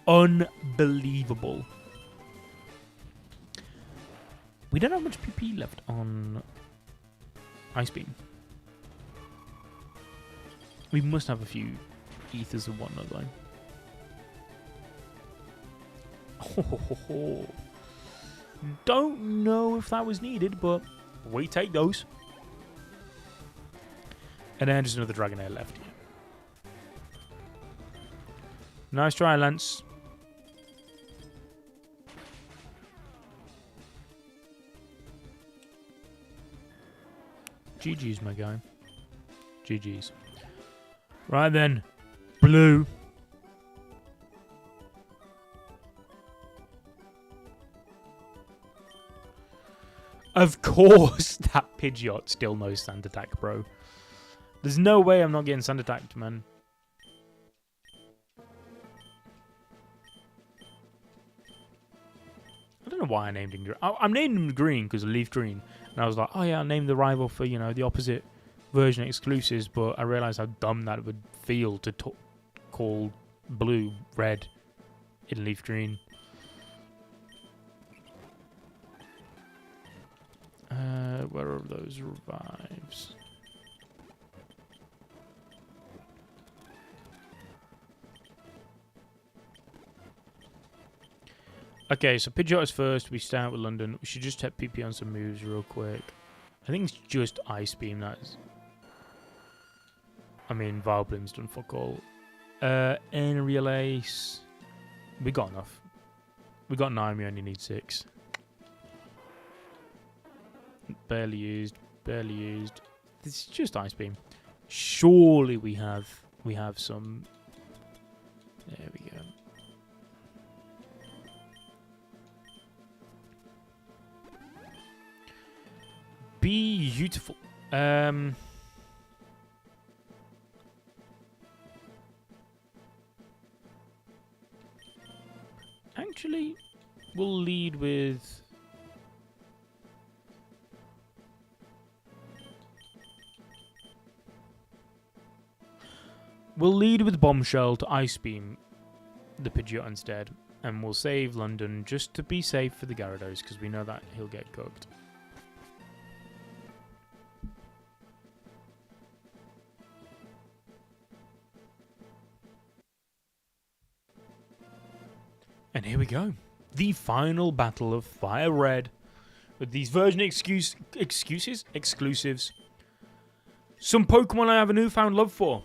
Speaker 1: unbelievable. We don't have much PP left on Ice Beam. We must have a few ethers and whatnot though. Oh, don't know if that was needed, but we take those. And then just another Dragonair left here. Nice try, Lance. GG's, my guy. GG's. Right then. Blue. Of course, that Pidgeot still knows Sand Attack, bro. There's no way I'm not getting Sand Attacked, man. I don't know why I named him green. I'm naming him green because of Leaf Green. And I was like, oh yeah, I'll name the rival for, you know, the opposite version exclusives. But I realised how dumb that would feel to call blue red in Leaf Green. Where are those revives? Okay, so Pidgeot is first. We start with London. We should just hit PP on some moves real quick. I think it's just Ice Beam. That's. I mean, Vileplume's done fuck all. Aerial Ace. We got enough. We got 9. We only need 6. Barely used. Barely used. This is just Ice Beam. Surely we have some. There we go. Beautiful. Actually, we'll lead with. We'll lead with Bombshell to Ice Beam the Pidgeot instead, and we'll save London just to be safe for the Gyarados because we know that he'll get cooked. And here we go. The final battle of Fire Red. With these version exclusives. Some Pokemon I have a newfound love for.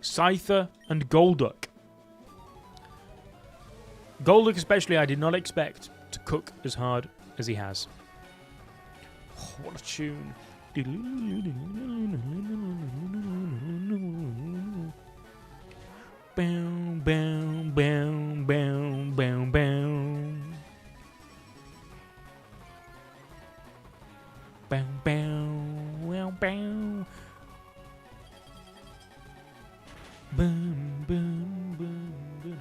Speaker 1: Scyther and Golduck. Golduck especially I did not expect to cook as hard as he has. Oh, what a tune. Bow, bow, bow, bow, bow, bow. Bow, bow, bow, bow. Boom, boom, boom, boom.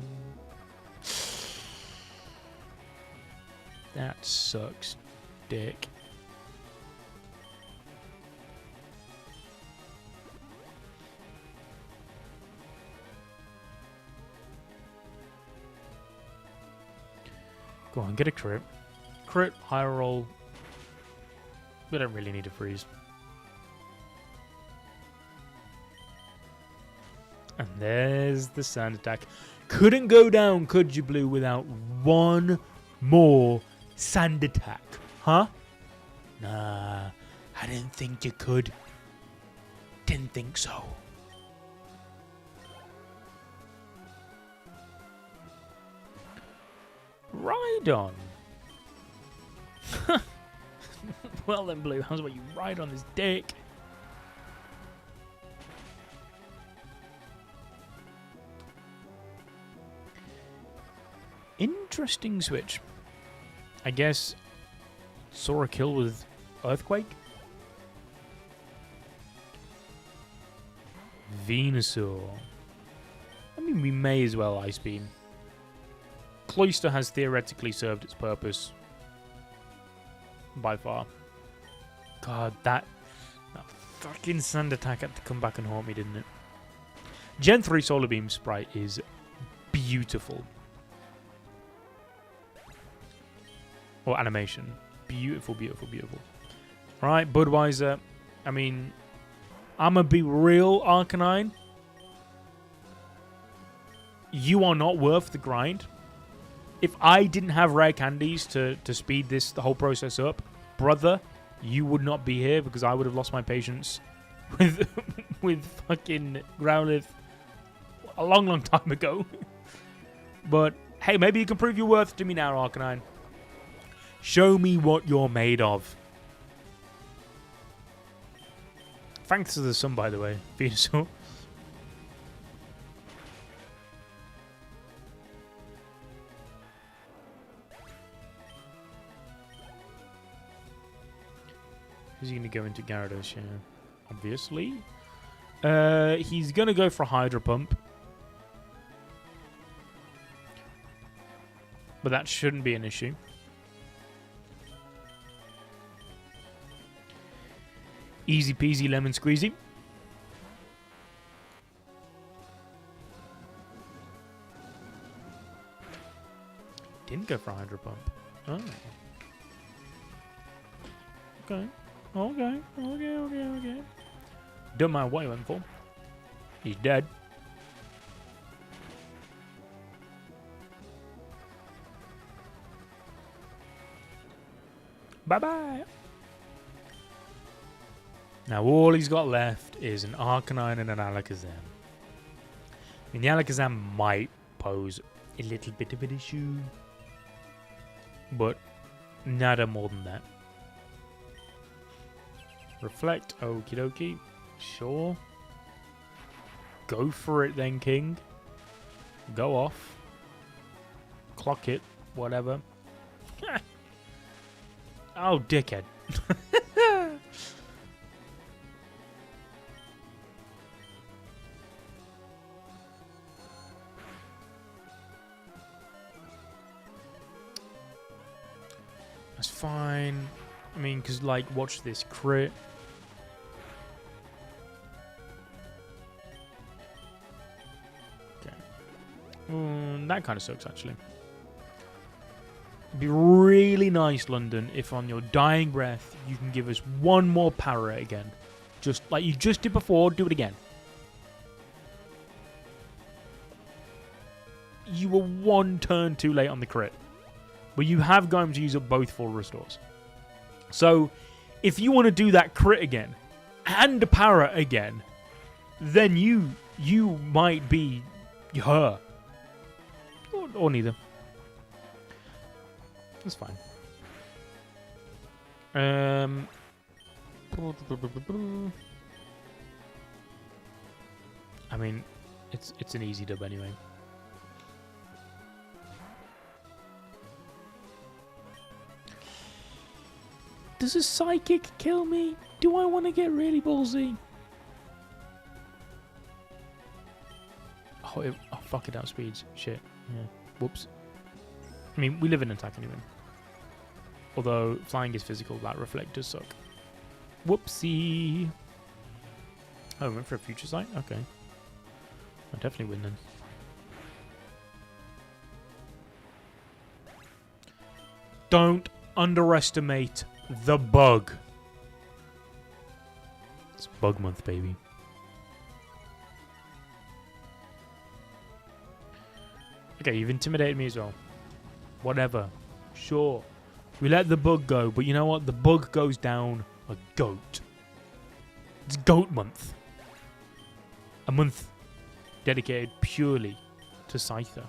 Speaker 1: That sucks, dick. Go on, get a crit. Crit, high roll. We don't really need a freeze. And there's the Sand Attack. Couldn't go down, could you, Blue, without one more Sand Attack? Huh? Nah, I didn't think you could. didn't think so. Ride on. Well then, Blue, how's about you ride on this dick? Interesting switch. I guess saw a kill with Earthquake. Venusaur. I mean, we may as well Ice Beam. Cloyster has theoretically served its purpose by far. God, that fucking Sand Attack had to come back and haunt me, didn't it? Gen 3 Solar Beam sprite is beautiful. Or animation. Beautiful, beautiful, beautiful. Alright, Budweiser. I mean, I'm gonna be real, Arcanine. You are not worth the grind. If I didn't have rare candies to speed the whole process up, brother, you would not be here because I would have lost my patience with fucking Growlithe a long, long time ago. But hey, maybe you can prove your worth to me now, Arcanine. Show me what you're made of. Thanks to the sun, by the way, Venusaur. Is he going to go into Gyarados? Yeah, obviously. He's going to go for a Hydro Pump. But that shouldn't be an issue. Easy peasy lemon squeezy. Didn't go for a Hydro Pump. Oh. Okay. Okay. Don't mind what he went for. He's dead. Bye-bye. Now all he's got left is an Arcanine and an Alakazam. I mean, the Alakazam might pose a little bit of an issue, but nada more than that. Reflect, okie dokie. Sure. Go for it then, King. Go off. Clock it. Whatever. Oh, dickhead. That's fine. I mean, because, like, watch this crit. That kind of sucks, actually. It'd be really nice, London, if on your dying breath you can give us one more para again. Just like you just did before, do it again. You were one turn too late on the crit. But you have gone to use up both full restores. So, if you want to do that crit again, and a para again, then you might be her. Or neither. That's fine. I mean, it's an easy dub anyway. Does a Psychic kill me? Do I want to get really ballsy? Oh, fuck it, outspeeds. Shit. Yeah. Whoops. I mean, we live in attack anyway. Although flying is physical, that reflect does suck. Whoopsie. Oh, I went for a future sight? Okay. I'll definitely win then. Don't underestimate the bug. It's bug month, baby. Okay, you've intimidated me as well. Whatever. Sure. We let the bug go, but you know what? The bug goes down a goat. It's goat month. A month dedicated purely to Scyther.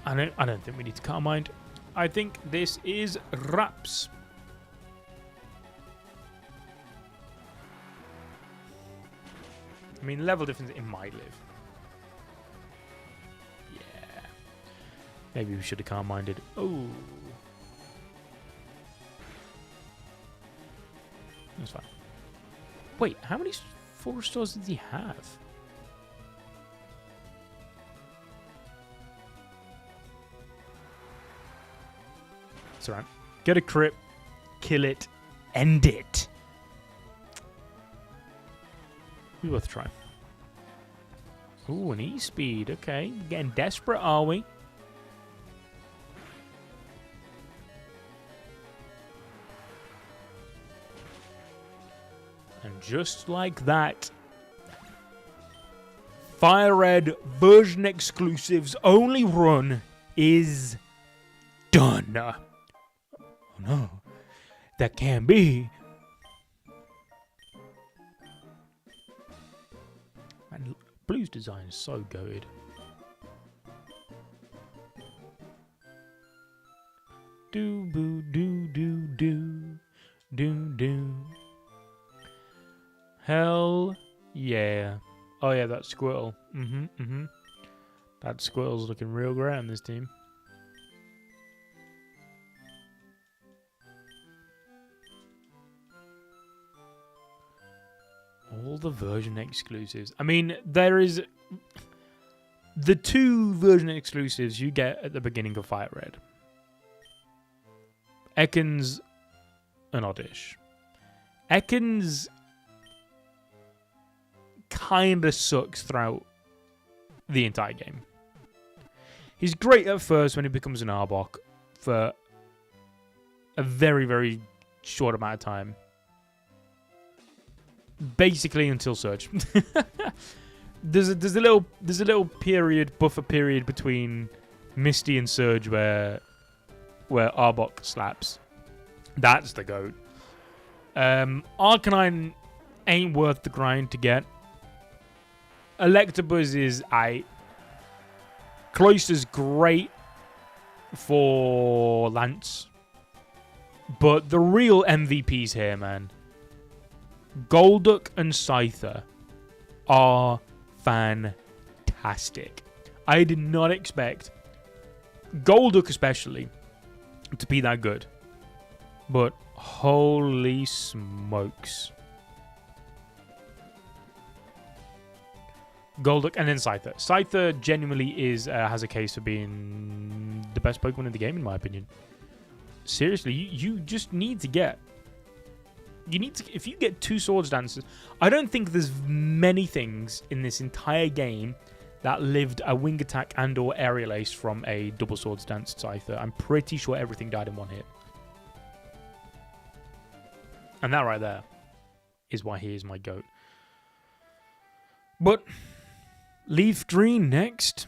Speaker 1: I don't think we need to cut our mind. I think this is wraps. I mean, level difference, it might live. Yeah. Maybe we should have calm-minded. Oh. That's fine. Wait, how many 4 stars does he have? It's alright. Get a crit, kill it, end it. We worth a try. Ooh, an E-speed. Okay. Getting desperate, are we? And just like that, Fire Red version exclusives only run is done. Oh no, that can't be. And Blue's design is so good. Do boo do do do do do. Hell yeah. Oh yeah, that Squirtle. That Squirtle's looking real great on this team. All the version exclusives. I mean, there is the 2 version exclusives you get at the beginning of Fire Red. Ekans and Oddish. Ekans kind of sucks throughout the entire game. He's great at first when he becomes an Arbok for a very, very short amount of time. Basically until Surge. there's a little buffer period between Misty and Surge where Arbok slaps. That's the GOAT. Arcanine ain't worth the grind to get. Electabuzz is Cloyster's great for Lance. But the real MVPs here, man. Golduck and Scyther are fantastic. I did not expect Golduck especially to be that good. But holy smokes. Golduck and then Scyther. Scyther genuinely has a case for being the best Pokemon in the game, in my opinion. Seriously, you just need to get... if you get 2 Swords Dances... I don't think there's many things in this entire game that lived a Wing Attack and or Aerial Ace from a double Swords Dance Scyther. I'm pretty sure everything died in 1 hit. And that right there is why he is my GOAT. But... Leaf Green next.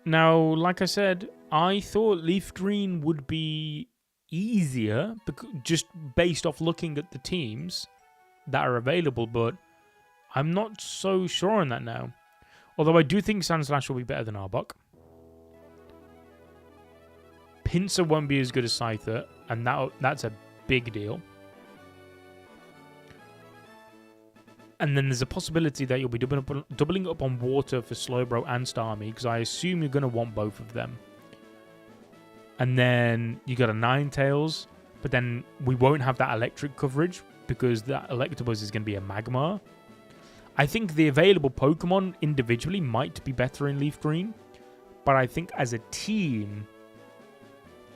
Speaker 1: Now, like I said, I thought Leaf Green would be easier just based off looking at the teams that are available, but I'm not so sure on that now. Although I do think Sandslash will be better than Arbok. Pinsir won't be as good as Scyther, and that's a big deal. And then there's a possibility that you'll be doubling up on Water for Slowbro and Starmie, because I assume you're going to want both of them. And then you got a Ninetales, but then we won't have that electric coverage because that Electabuzz is going to be a Magmar. I think the available Pokemon individually might be better in Leaf Green, but I think as a team,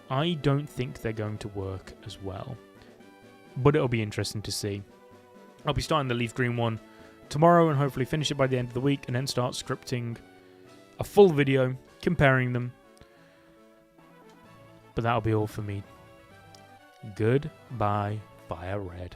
Speaker 1: I don't think they're going to work as well. But it'll be interesting to see. I'll be starting the Leaf Green one tomorrow and hopefully finish it by the end of the week and then start scripting a full video comparing them. But that'll be all for me. Goodbye, Fire Red.